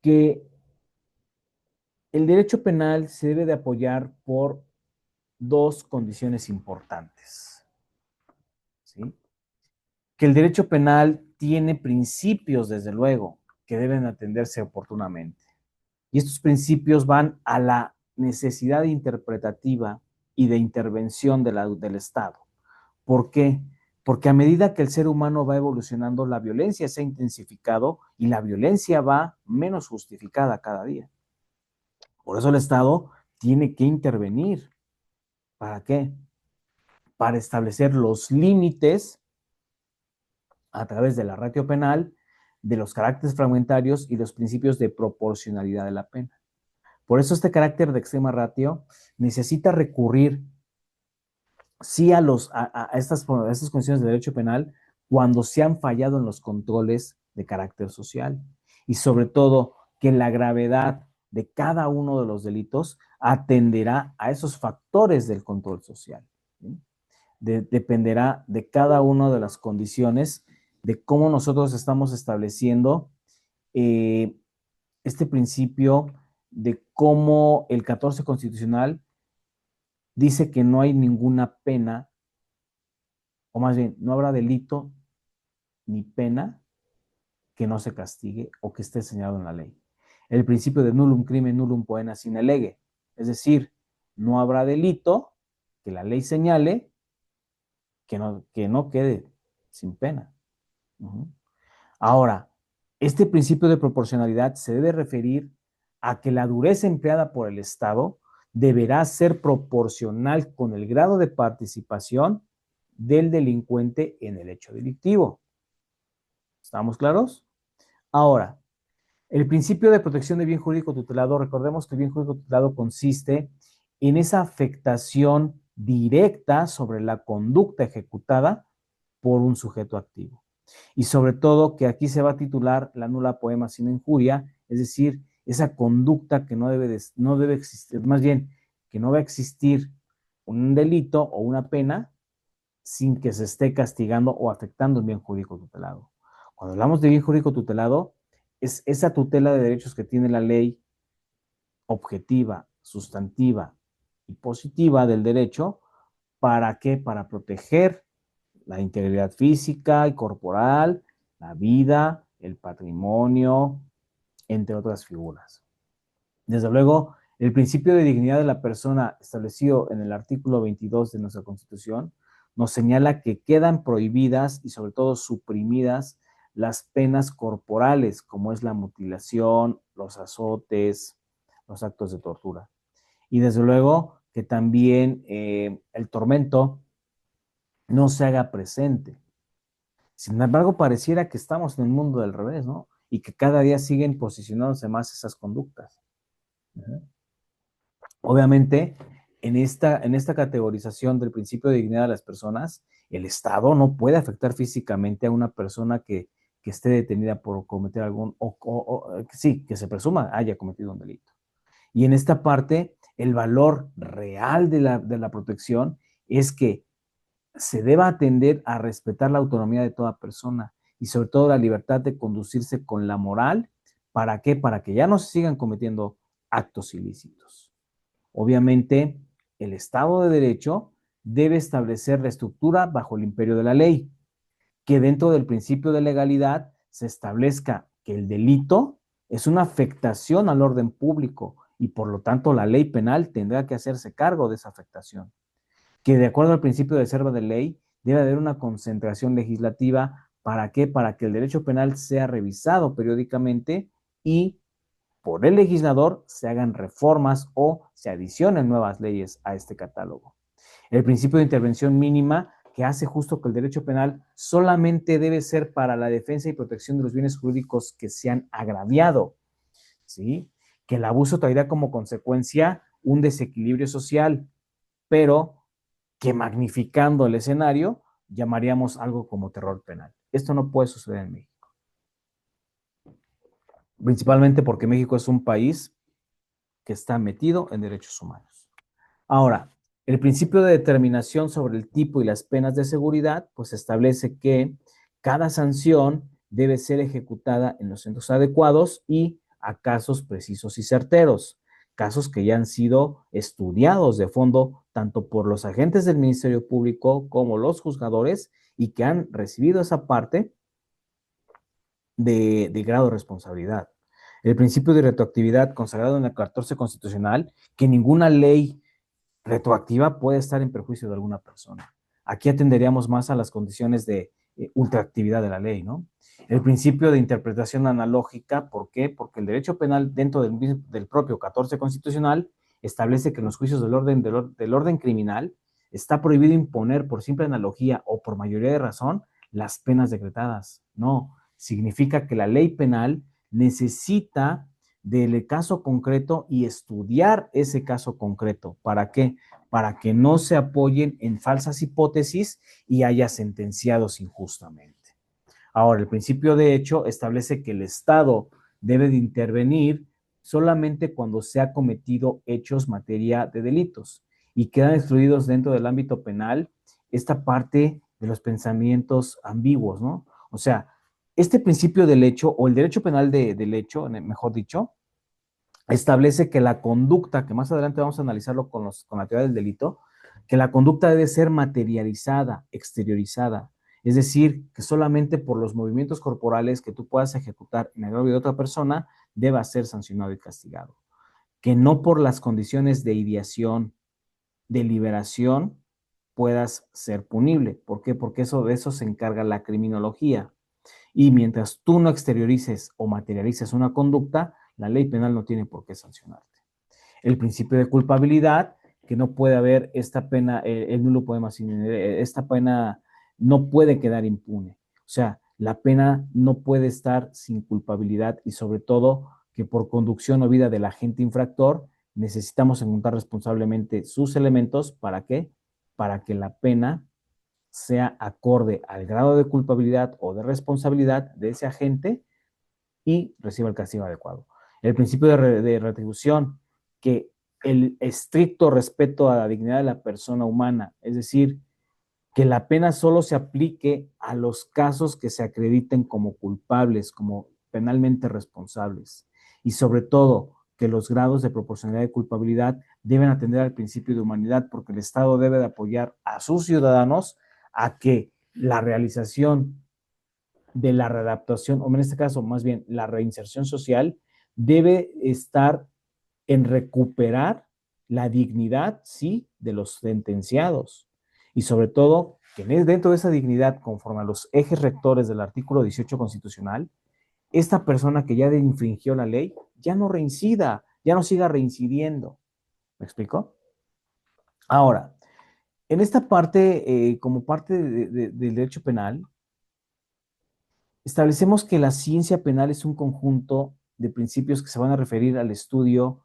Speaker 1: que el derecho penal se debe de apoyar por dos condiciones importantes. ¿Sí? Que el derecho penal tiene principios, desde luego, que deben atenderse oportunamente. Y estos principios van a la necesidad interpretativa y de intervención del Estado. ¿Por qué? Porque a medida que el ser humano va evolucionando, la violencia se ha intensificado y la violencia va menos justificada cada día. Por eso el Estado tiene que intervenir. ¿Para qué? Para establecer los límites a través de la ratio penal, de los caracteres fragmentarios y los principios de proporcionalidad de la pena. Por eso este carácter de extrema ratio necesita recurrir sí a estas condiciones de derecho penal cuando se han fallado en los controles de carácter social y sobre todo que la gravedad de cada uno de los delitos atenderá a esos factores del control social. ¿Sí? Dependerá de cada una de las condiciones de cómo nosotros estamos estableciendo este principio de cómo el 14 constitucional dice que no hay ninguna pena, o más bien, no habrá delito ni pena que no se castigue o que esté señalado en la ley. El principio de nullum crimen nullum poena sine lege, es decir, no habrá delito que la ley señale que no quede sin pena. Ahora, este principio de proporcionalidad se debe referir a que la dureza empleada por el Estado deberá ser proporcional con el grado de participación del delincuente en el hecho delictivo. ¿Estamos claros? Ahora, el principio de protección del bien jurídico tutelado, recordemos que el bien jurídico tutelado consiste en esa afectación directa sobre la conducta ejecutada por un sujeto activo. Y sobre todo que aquí se va a titular la nula poema sin injuria, es decir, esa conducta que no debe existir, más bien que no va a existir un delito o una pena sin que se esté castigando o afectando el bien jurídico tutelado. Cuando hablamos de bien jurídico tutelado, es esa tutela de derechos que tiene la ley objetiva, sustantiva y positiva del derecho. ¿Para qué? Para proteger la integridad física y corporal, la vida, el patrimonio, entre otras figuras. Desde luego, el principio de dignidad de la persona establecido en el artículo 22 de nuestra Constitución nos señala que quedan prohibidas y sobre todo suprimidas las penas corporales, como es la mutilación, los azotes, los actos de tortura. Y desde luego que también el tormento no se haga presente. Sin embargo, pareciera que estamos en el mundo del revés, ¿no? Y que cada día siguen posicionándose más esas conductas. Obviamente, en esta categorización del principio de dignidad de las personas, el Estado no puede afectar físicamente a una persona que esté detenida por cometer sí, que se presuma haya cometido un delito. Y en esta parte, el valor real de la protección es que se deba atender a respetar la autonomía de toda persona y sobre todo la libertad de conducirse con la moral ¿Para qué? Para que ya no se sigan cometiendo actos ilícitos. Obviamente, el Estado de Derecho debe establecer la estructura bajo el imperio de la ley, que dentro del principio de legalidad se establezca que el delito es una afectación al orden público y por lo tanto la ley penal tendrá que hacerse cargo de esa afectación. Que de acuerdo al principio de reserva de ley debe haber una concentración legislativa. ¿Para qué? Para que el derecho penal sea revisado periódicamente y por el legislador se hagan reformas o se adicionen nuevas leyes a este catálogo. El principio de intervención mínima que hace justo que el derecho penal solamente debe ser para la defensa y protección de los bienes jurídicos que se han agraviado, ¿sí? Que el abuso traerá como consecuencia un desequilibrio social, pero que magnificando el escenario llamaríamos algo como terror penal. Esto no puede suceder en México, principalmente porque México es un país que está metido en derechos humanos. Ahora, el principio de determinación sobre el tipo y las penas de seguridad, pues establece que cada sanción debe ser ejecutada en los centros adecuados y a casos precisos y certeros, casos que ya han sido estudiados de fondo tanto por los agentes del Ministerio Público como los juzgadores y que han recibido esa parte de grado de responsabilidad. El principio de retroactividad consagrado en el 14 constitucional, que ninguna ley retroactiva puede estar en perjuicio de alguna persona. Aquí atenderíamos más a las condiciones de ultraactividad de la ley, ¿no? El principio de interpretación analógica, ¿por qué? Porque el derecho penal dentro del propio 14 constitucional establece que en los juicios del orden criminal está prohibido imponer por simple analogía o por mayoría de razón las penas decretadas. No, significa que la ley penal necesita del caso concreto y estudiar ese caso concreto. ¿Para qué? Para que no se apoyen en falsas hipótesis y haya sentenciados injustamente. Ahora, el principio de hecho establece que el Estado debe de intervenir solamente cuando se ha cometido hechos materia de delitos y quedan excluidos dentro del ámbito penal esta parte de los pensamientos ambiguos, ¿no? O sea, este principio del hecho o el derecho penal del hecho, mejor dicho, establece que la conducta, que más adelante vamos a analizarlo con la teoría del delito, que la conducta debe ser materializada, exteriorizada. Es decir, que solamente por los movimientos corporales que tú puedas ejecutar en agravio de otra persona, deba ser sancionado y castigado. Que no por las condiciones de ideación, de liberación, puedas ser punible. ¿Por qué? Porque de eso se encarga la criminología. Y mientras tú no exteriorices o materialices una conducta, la ley penal no tiene por qué sancionarte. El principio de culpabilidad, que no puede haber esta pena, el nulo poema sin esta pena no puede quedar impune. O sea, la pena no puede estar sin culpabilidad y sobre todo que por conducción o vida del agente infractor necesitamos encontrar responsablemente sus elementos. ¿Para qué? Para que la pena sea acorde al grado de culpabilidad o de responsabilidad de ese agente y reciba el castigo adecuado. El principio de retribución, que el estricto respeto a la dignidad de la persona humana, es decir, que la pena solo se aplique a los casos que se acrediten como culpables, como penalmente responsables. Y sobre todo, que los grados de proporcionalidad y culpabilidad deben atender al principio de humanidad, porque el Estado debe de apoyar a sus ciudadanos a que la realización de la readaptación, o en este caso, más bien, la reinserción social, debe estar en recuperar la dignidad, sí, de los sentenciados. Y sobre todo, que dentro de esa dignidad, conforme a los ejes rectores del artículo 18 constitucional, esta persona que ya infringió la ley, ya no reincida, ya no siga reincidiendo. ¿Me explico? Ahora, en esta parte, como parte del derecho penal, establecemos que la ciencia penal es un conjunto de principios que se van a referir al estudio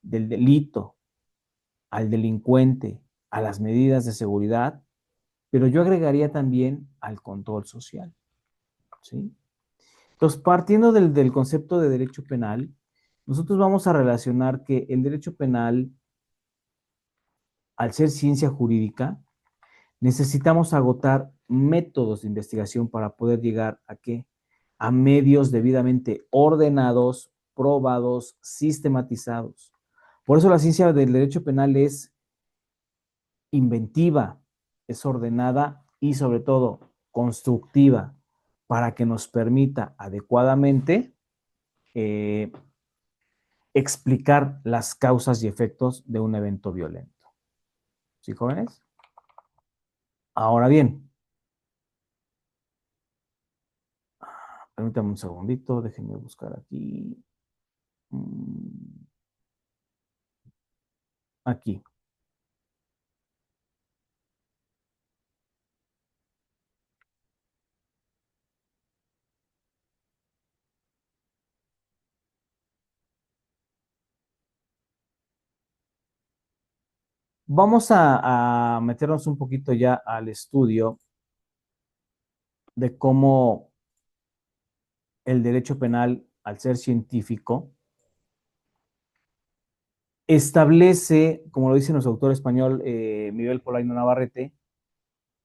Speaker 1: del delito, al delincuente, a las medidas de seguridad, pero yo agregaría también al control social, ¿sí? Entonces, partiendo del concepto de derecho penal, nosotros vamos a relacionar que el derecho penal, al ser ciencia jurídica, necesitamos agotar métodos de investigación para poder llegar a qué? a medios debidamente ordenados, probados, sistematizados. Por eso la ciencia del derecho penal es inventiva, es ordenada y sobre todo constructiva para que nos permita adecuadamente eh, explicar las causas y efectos de un evento violento. ¿Sí, jóvenes? Ahora bien, permítanme un segundito, déjenme buscar aquí. Aquí. Vamos a meternos un poquito ya al estudio de cómo el derecho penal, al ser científico, establece, como lo dice nuestro autor español Miguel Polaino Navarrete,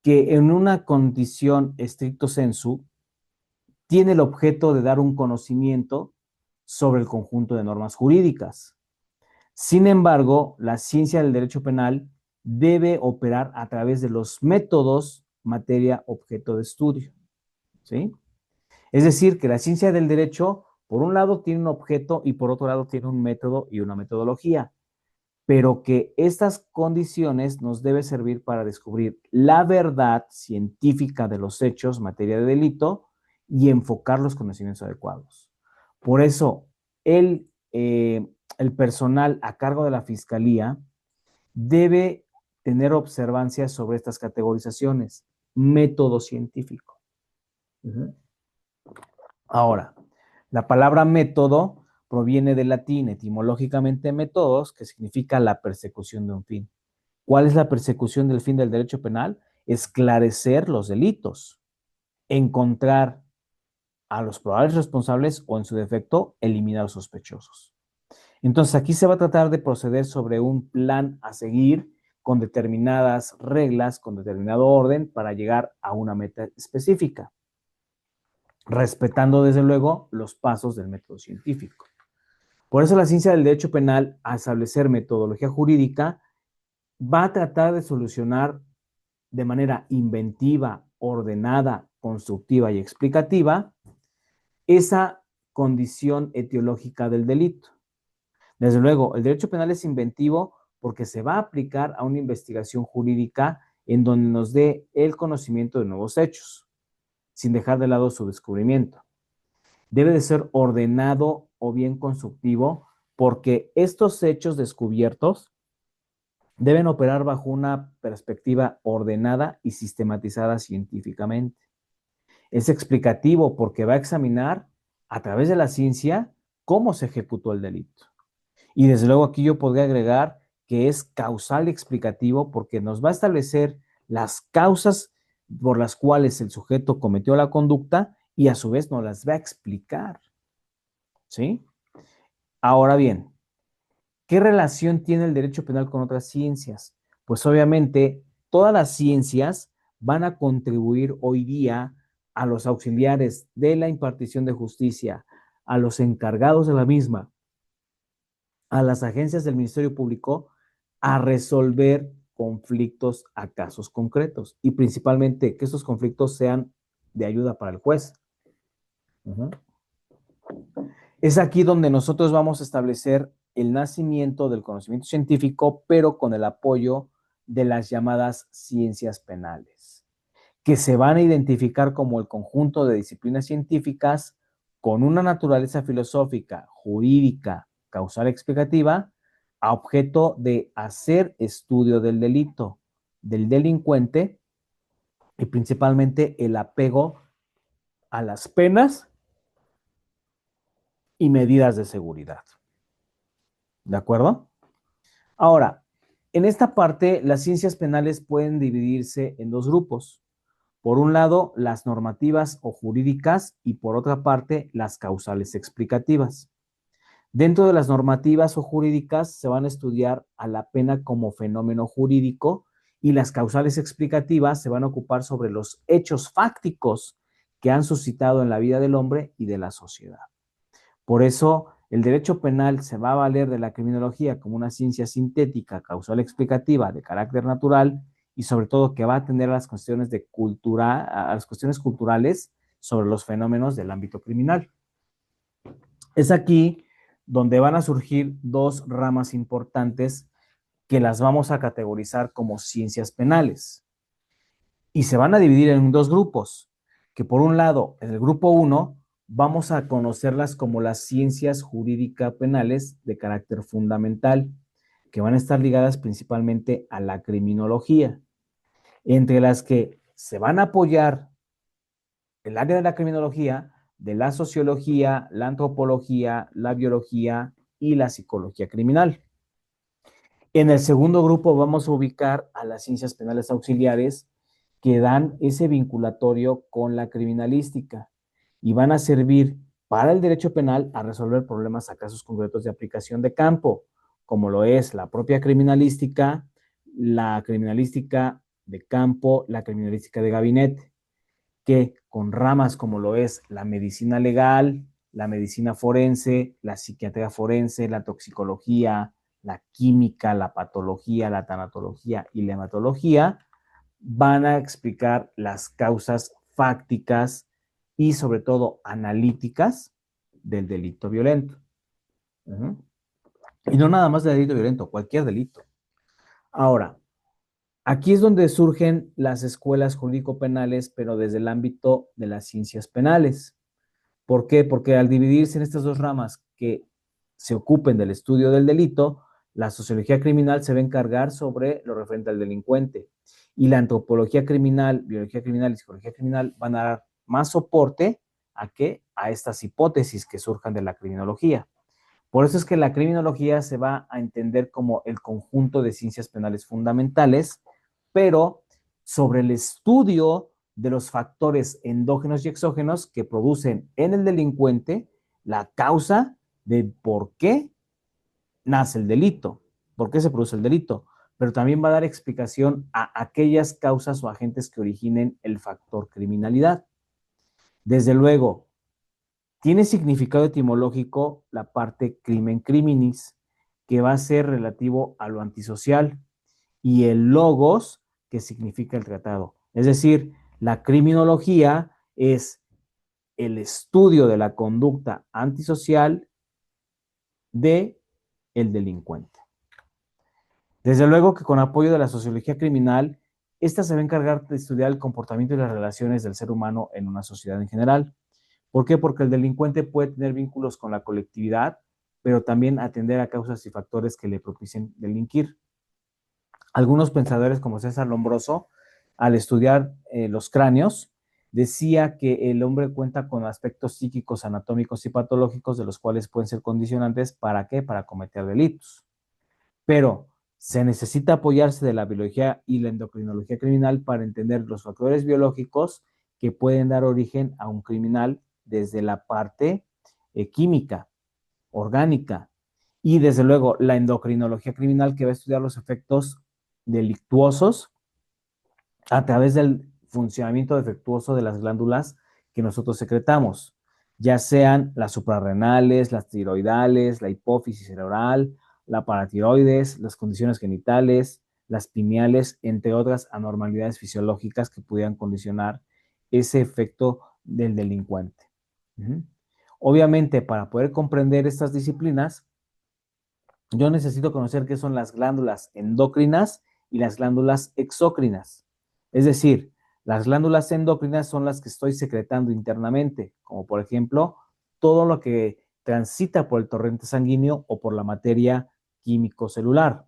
Speaker 1: que en una condición stricto sensu tiene el objeto de dar un conocimiento sobre el conjunto de normas jurídicas. Sin embargo, la ciencia del derecho penal debe operar a través de los métodos, materia, objeto de estudio. ¿Sí? Es decir, que la ciencia del derecho, por un lado, tiene un objeto y por otro lado, tiene un método y una metodología, pero que estas condiciones nos deben servir para descubrir la verdad científica de los hechos, materia de delito, y enfocar los conocimientos adecuados. Por eso, el personal a cargo de la fiscalía debe tener observancias sobre estas categorizaciones, método científico. Ahora, la palabra método proviene del latín, etimológicamente metodos, que significa la persecución de un fin. ¿Cuál es la persecución del fin del derecho penal? Esclarecer los delitos, encontrar a los probables responsables o, en su defecto, eliminar a los sospechosos. Entonces, aquí se va a tratar de proceder sobre un plan a seguir con determinadas reglas, con determinado orden para llegar a una meta específica, respetando desde luego los pasos del método científico. Por eso la ciencia del derecho penal, al establecer metodología jurídica, va a tratar de solucionar de manera inventiva, ordenada, constructiva y explicativa esa condición etiológica del delito. Desde luego, el derecho penal es inventivo porque se va a aplicar a una investigación jurídica en donde nos dé el conocimiento de nuevos hechos, sin dejar de lado su descubrimiento. Debe de ser ordenado o bien constructivo porque estos hechos descubiertos deben operar bajo una perspectiva ordenada y sistematizada científicamente. Es explicativo porque va a examinar a través de la ciencia cómo se ejecutó el delito. Y desde luego aquí yo podría agregar que es causal y explicativo porque nos va a establecer las causas por las cuales el sujeto cometió la conducta y a su vez nos las va a explicar. ¿Sí? Ahora bien, ¿qué relación tiene el derecho penal con otras ciencias? Pues obviamente todas las ciencias van a contribuir hoy día a los auxiliares de la impartición de justicia, a los encargados de la misma, a las agencias del Ministerio Público a resolver conflictos a casos concretos y principalmente que estos conflictos sean de ayuda para el juez. Es aquí donde nosotros vamos a establecer el nacimiento del conocimiento científico, pero con el apoyo de las llamadas ciencias penales, que se van a identificar como el conjunto de disciplinas científicas con una naturaleza filosófica, jurídica, causal explicativa, a objeto de hacer estudio del delito, del delincuente y principalmente el apego a las penas y medidas de seguridad. ¿De acuerdo? Ahora, en esta parte, las ciencias penales pueden dividirse en dos grupos. Por un lado, las normativas o jurídicas y por otra parte, las causales explicativas. Dentro de las normativas o jurídicas se van a estudiar a la pena como fenómeno jurídico y las causales explicativas se van a ocupar sobre los hechos fácticos que han suscitado en la vida del hombre y de la sociedad. Por eso, el derecho penal se va a valer de la criminología como una ciencia sintética, causal explicativa, de carácter natural y sobre todo que va a atender a las cuestiones a las cuestiones culturales sobre los fenómenos del ámbito criminal. Es aquí donde van a surgir dos ramas importantes que las vamos a categorizar como ciencias penales. Y se van a dividir en dos grupos, que por un lado, en el grupo 1, vamos a conocerlas como las ciencias jurídicas penales de carácter fundamental, que van a estar ligadas principalmente a la criminología, entre las que se van a apoyar el área de la criminología, de la sociología, la antropología, la biología y la psicología criminal. En el segundo grupo vamos a ubicar a las ciencias penales auxiliares que dan ese vinculatorio con la criminalística y van a servir para el derecho penal a resolver problemas a casos concretos de aplicación de campo, como lo es la propia criminalística, la criminalística de campo, la criminalística de gabinete, que con ramas como lo es la medicina legal, la medicina forense, la psiquiatría forense, la toxicología, la química, la patología, la tanatología y la hematología, van a explicar las causas fácticas y sobre todo analíticas del delito violento. Y no nada más del delito violento, cualquier delito. Ahora, aquí es donde surgen las escuelas jurídico-penales, pero desde el ámbito de las ciencias penales. ¿Por qué? Porque al dividirse en estas dos ramas que se ocupen del estudio del delito, la sociología criminal se va a encargar sobre lo referente al delincuente y la antropología criminal, biología criminal y psicología criminal van a dar más soporte a qué? A estas hipótesis que surjan de la criminología. Por eso es que la criminología se va a entender como el conjunto de ciencias penales fundamentales, pero sobre el estudio de los factores endógenos y exógenos que producen en el delincuente la causa de por qué nace el delito, por qué se produce el delito, pero también va a dar explicación a aquellas causas o agentes que originen el factor criminalidad. Desde luego, tiene significado etimológico la parte crimen criminis, que va a ser relativo a lo antisocial, y el logos, que significa el tratado. Es decir, la criminología es el estudio de la conducta antisocial de el delincuente. Desde luego que con apoyo de la sociología criminal, esta se va a encargar de estudiar el comportamiento y las relaciones del ser humano en una sociedad en general. ¿Por qué? Porque el delincuente puede tener vínculos con la colectividad, pero también atender a causas y factores que le propicien delinquir. Algunos pensadores como César Lombroso, al estudiar los cráneos, decía que el hombre cuenta con aspectos psíquicos, anatómicos y patológicos de los cuales pueden ser condicionantes. ¿Para qué? Para cometer delitos. Pero se necesita apoyarse de la biología y la endocrinología criminal para entender los factores biológicos que pueden dar origen a un criminal desde la parte química, orgánica, y desde luego la endocrinología criminal que va a estudiar los efectos delictuosos a través del funcionamiento defectuoso de las glándulas que nosotros secretamos, ya sean las suprarrenales, las tiroidales, la hipófisis cerebral, la paratiroides, las condiciones genitales, las pineales, entre otras anormalidades fisiológicas que pudieran condicionar ese efecto del delincuente. Obviamente, para poder comprender estas disciplinas, yo necesito conocer qué son las glándulas endocrinas y las glándulas exócrinas. Es decir, las glándulas endocrinas son las que estoy secretando internamente, como por ejemplo, todo lo que transita por el torrente sanguíneo o por la materia químico-celular.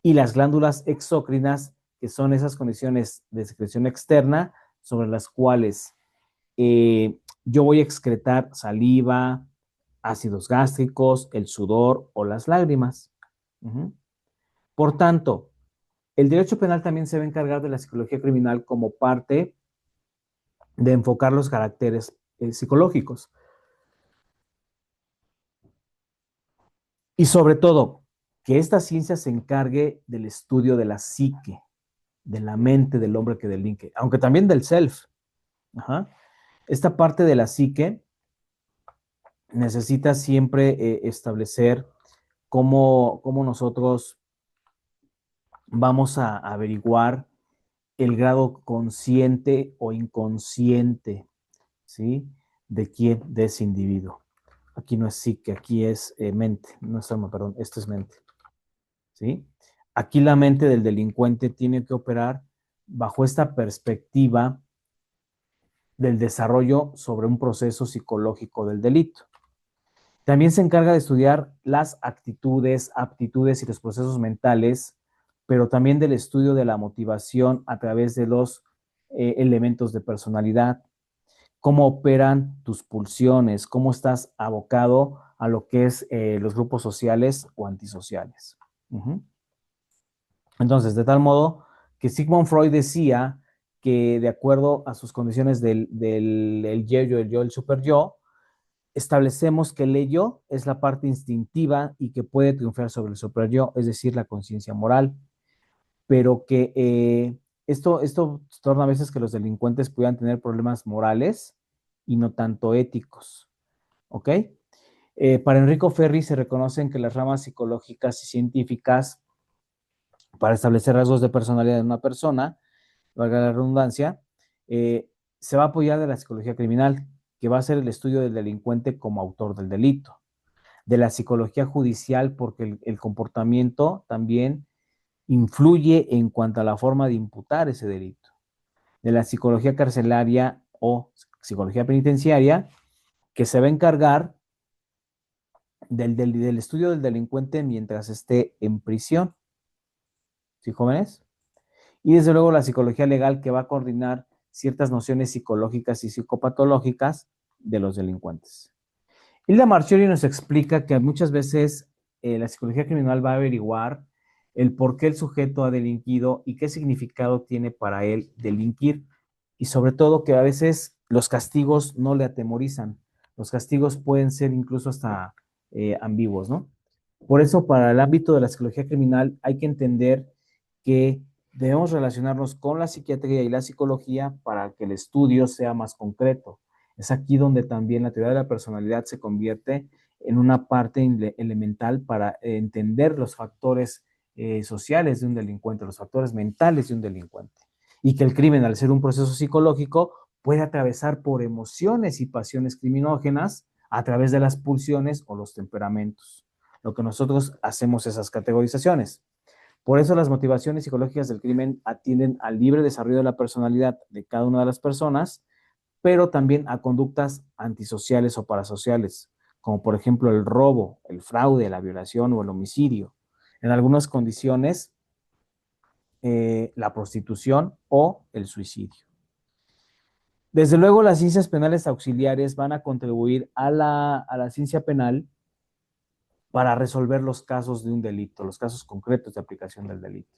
Speaker 1: Y las glándulas exócrinas, que son esas condiciones de secreción externa sobre las cuales yo voy a excretar saliva, ácidos gástricos, el sudor o las lágrimas. Por tanto, el derecho penal también se va a encargar de la psicología criminal como parte de enfocar los caracteres psicológicos. Y sobre todo, que esta ciencia se encargue del estudio de la psique, de la mente del hombre que delinque, aunque también del self. Ajá. Esta parte de la psique necesita siempre establecer cómo nosotros vamos a averiguar el grado consciente o inconsciente, ¿sí? De quién, de ese individuo. Aquí no es psique, aquí es mente, no es alma, perdón, esto es mente, ¿sí? Aquí la mente del delincuente tiene que operar bajo esta perspectiva del desarrollo sobre un proceso psicológico del delito. También se encarga de estudiar las actitudes, aptitudes y los procesos mentales, pero también del estudio de la motivación a través de los elementos de personalidad, cómo operan tus pulsiones, cómo estás abocado a lo que es los grupos sociales o antisociales. Entonces, de tal modo que Sigmund Freud decía que de acuerdo a sus condiciones del yo, el super yo, establecemos que el yo es la parte instintiva y que puede triunfar sobre el super yo, es decir, la conciencia moral, pero que esto torna a veces que los delincuentes puedan tener problemas morales y no tanto éticos, ¿ok? Para Enrico Ferri se reconocen que las ramas psicológicas y científicas para establecer rasgos de personalidad de una persona, valga la redundancia, se va a apoyar de la psicología criminal, que va a ser el estudio del delincuente como autor del delito, de la psicología judicial, porque el comportamiento también influye en cuanto a la forma de imputar ese delito, de la psicología carcelaria o psicología penitenciaria, que se va a encargar del estudio del delincuente mientras esté en prisión. ¿Sí, jóvenes? Y desde luego la psicología legal, que va a coordinar ciertas nociones psicológicas y psicopatológicas de los delincuentes. Hilda Marchiori nos explica que muchas veces la psicología criminal va a averiguar el por qué el sujeto ha delinquido y qué significado tiene para él delinquir. Y sobre todo que a veces los castigos no le atemorizan. Los castigos pueden ser incluso hasta ambiguos, ¿no? Por eso, para el ámbito de la psicología criminal, hay que entender que debemos relacionarnos con la psiquiatría y la psicología para que el estudio sea más concreto. Es aquí donde también la teoría de la personalidad se convierte en una parte elemental para entender los factores sociales de un delincuente, los factores mentales de un delincuente. Y que el crimen, al ser un proceso psicológico, puede atravesar por emociones y pasiones criminógenas a través de las pulsiones o los temperamentos. Lo que nosotros hacemos esas categorizaciones. Por eso las motivaciones psicológicas del crimen atienden al libre desarrollo de la personalidad de cada una de las personas, pero también a conductas antisociales o parasociales, como por ejemplo el robo, el fraude, la violación o el homicidio. En algunas condiciones, la prostitución o el suicidio. Desde luego, las ciencias penales auxiliares van a contribuir a la ciencia penal para resolver los casos de un delito, los casos concretos de aplicación del delito.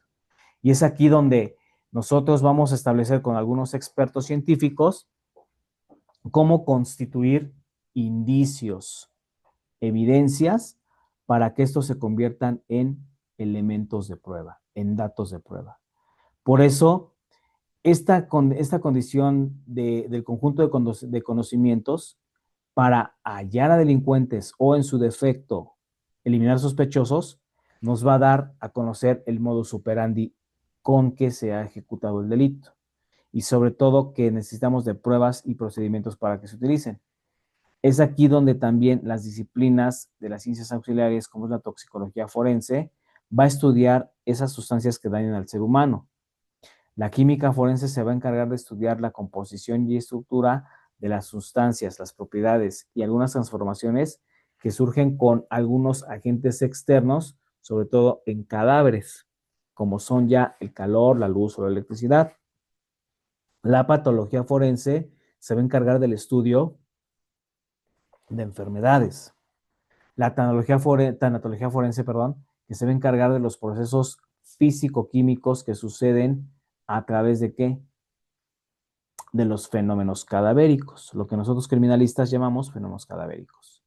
Speaker 1: Y es aquí donde nosotros vamos a establecer con algunos expertos científicos cómo constituir indicios, evidencias, para que estos se conviertan en elementos de prueba, en datos de prueba. Por eso, esta condición del conjunto de conocimientos para hallar a delincuentes o, en su defecto, eliminar sospechosos, nos va a dar a conocer el modus operandi con que se ha ejecutado el delito y sobre todo que necesitamos de pruebas y procedimientos para que se utilicen. Es aquí donde también las disciplinas de las ciencias auxiliares, como es la toxicología forense, va a estudiar esas sustancias que dañan al ser humano. La química forense se va a encargar de estudiar la composición y estructura de las sustancias, las propiedades y algunas transformaciones que surgen con algunos agentes externos, sobre todo en cadáveres, como son ya el calor, la luz o la electricidad. La patología forense se va a encargar del estudio de enfermedades. La tanatología forense, perdón, que se va a encargar de los procesos físico-químicos que suceden a través de qué? De los fenómenos cadavéricos, lo que nosotros criminalistas llamamos fenómenos cadavéricos.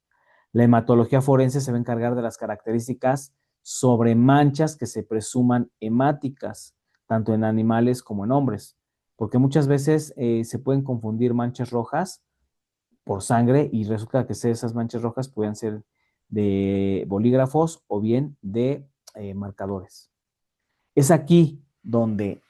Speaker 1: La hematología forense se va a encargar de las características sobre manchas que se presuman hemáticas, tanto en animales como en hombres, porque muchas veces se pueden confundir manchas rojas por sangre y resulta que esas manchas rojas pueden ser de bolígrafos o bien de marcadores. Es aquí donde,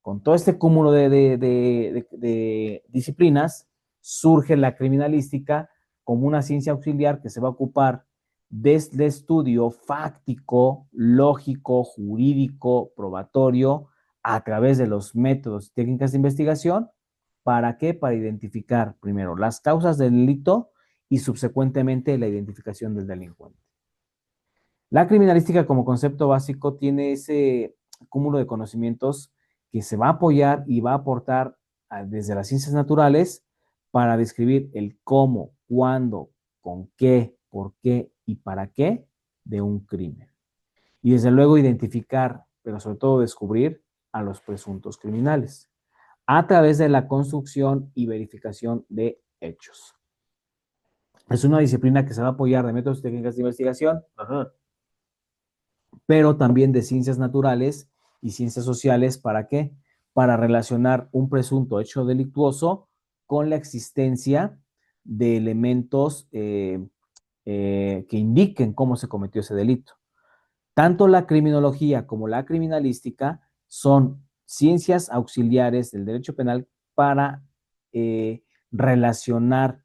Speaker 1: con todo este cúmulo de disciplinas, surge la criminalística como una ciencia auxiliar que se va a ocupar desde estudio fáctico, lógico, jurídico, probatorio, a través de los métodos y técnicas de investigación. ¿Para qué? Para identificar primero las causas del delito y subsecuentemente la identificación del delincuente. La criminalística como concepto básico tiene ese cúmulo de conocimientos que se va a apoyar y va a aportar desde las ciencias naturales para describir el cómo, cuándo, con qué, por qué y para qué de un crimen. Y desde luego identificar, pero sobre todo descubrir a los presuntos criminales a través de la construcción y verificación de hechos. Es una disciplina que se va a apoyar de métodos y técnicas de investigación, pero también de ciencias naturales y ciencias sociales. ¿Para qué? Para relacionar un presunto hecho delictuoso con la existencia de elementos que indiquen cómo se cometió ese delito. Tanto la criminología como la criminalística son ciencias auxiliares del derecho penal para relacionar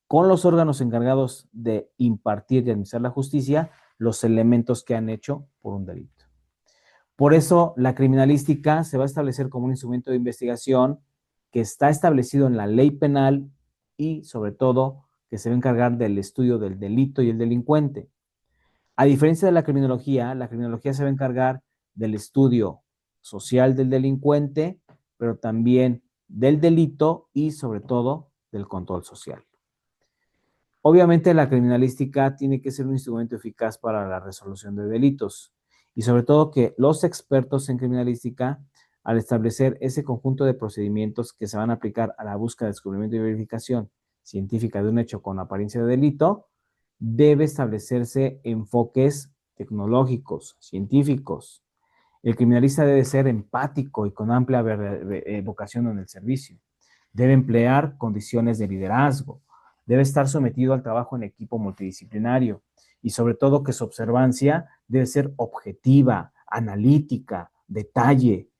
Speaker 1: con los órganos encargados de impartir y administrar la justicia los elementos que han hecho por un delito. Por eso la criminalística se va a establecer como un instrumento de investigación que está establecido en la ley penal y sobre todo que se va a encargar del estudio del delito y el delincuente. A diferencia de la criminología se va a encargar del estudio social del delincuente, pero también del delito y sobre todo del control social. Obviamente la criminalística tiene que ser un instrumento eficaz para la resolución de delitos y sobre todo que los expertos en criminalística, al establecer ese conjunto de procedimientos que se van a aplicar a la búsqueda, descubrimiento y verificación científica de un hecho con apariencia de delito, debe establecerse enfoques tecnológicos, científicos. El criminalista debe ser empático y con amplia vocación en el servicio. Debe emplear condiciones de liderazgo. Debe estar sometido al trabajo en equipo multidisciplinario y sobre todo que su observancia debe ser objetiva, analítica, detalle,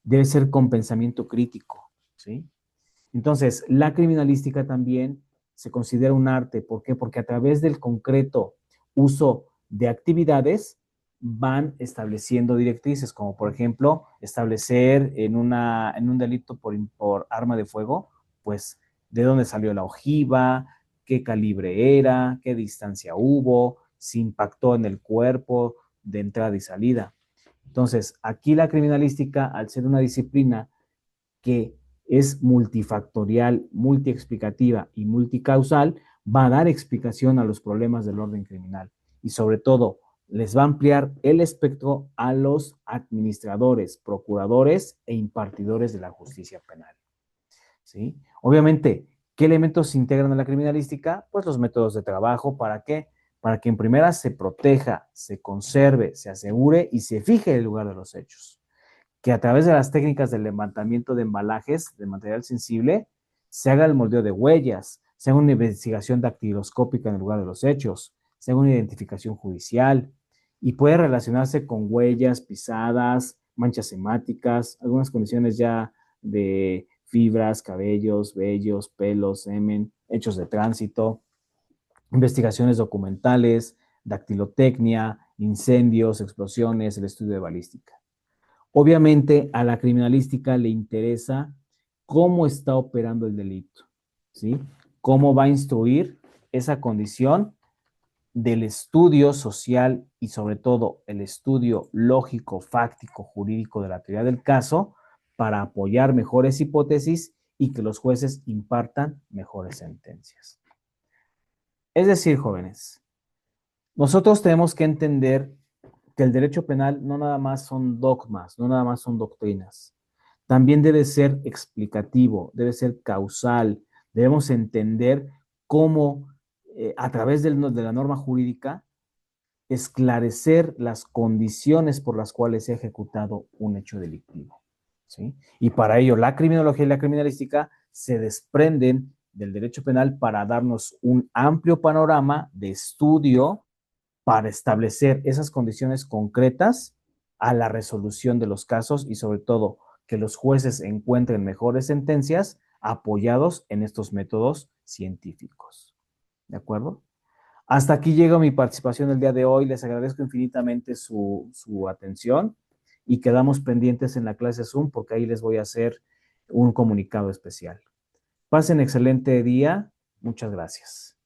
Speaker 1: debe ser con pensamiento crítico, ¿sí? Entonces, la criminalística también se considera un arte. ¿Por qué? Porque a través del concreto uso de actividades van estableciendo directrices, como por ejemplo, establecer en un delito por arma de fuego, pues de dónde salió la ojiva, qué calibre era, qué distancia hubo, si impactó en el cuerpo de entrada y salida. Entonces, aquí la criminalística, al ser una disciplina que es multifactorial, multiexplicativa y multicausal, va a dar explicación a los problemas del orden criminal y sobre todo les va a ampliar el espectro a los administradores, procuradores e impartidores de la justicia penal. ¿Sí? Obviamente, ¿qué elementos se integran a la criminalística? Pues los métodos de trabajo. ¿Para qué? Para que en primera se proteja, se conserve, se asegure y se fije el lugar de los hechos. Que a través de las técnicas del levantamiento de embalajes de material sensible se haga el moldeo de huellas, se haga una investigación dactiloscópica en el lugar de los hechos, se haga una identificación judicial y puede relacionarse con huellas, pisadas, manchas hemáticas, algunas condiciones ya de fibras, cabellos, vellos, pelos, semen, hechos de tránsito, investigaciones documentales, dactilotecnia, incendios, explosiones, el estudio de balística. Obviamente a la criminalística le interesa cómo está operando el delito, ¿sí? Cómo va a instruir esa condición del estudio social y sobre todo el estudio lógico, fáctico, jurídico de la teoría del caso para apoyar mejores hipótesis y que los jueces impartan mejores sentencias. Es decir, jóvenes, nosotros tenemos que entender que el derecho penal no nada más son dogmas, no nada más son doctrinas. También debe ser explicativo, debe ser causal. Debemos entender cómo, a través de la norma jurídica, esclarecer las condiciones por las cuales se ha ejecutado un hecho delictivo, ¿sí? Y para ello, la criminología y la criminalística se desprenden del derecho penal para darnos un amplio panorama de estudio para establecer esas condiciones concretas a la resolución de los casos y sobre todo que los jueces encuentren mejores sentencias apoyados en estos métodos científicos. ¿De acuerdo? Hasta aquí llega mi participación el día de hoy. Les agradezco infinitamente su atención y quedamos pendientes en la clase Zoom porque ahí les voy a hacer un comunicado especial. Pasen excelente día. Muchas gracias.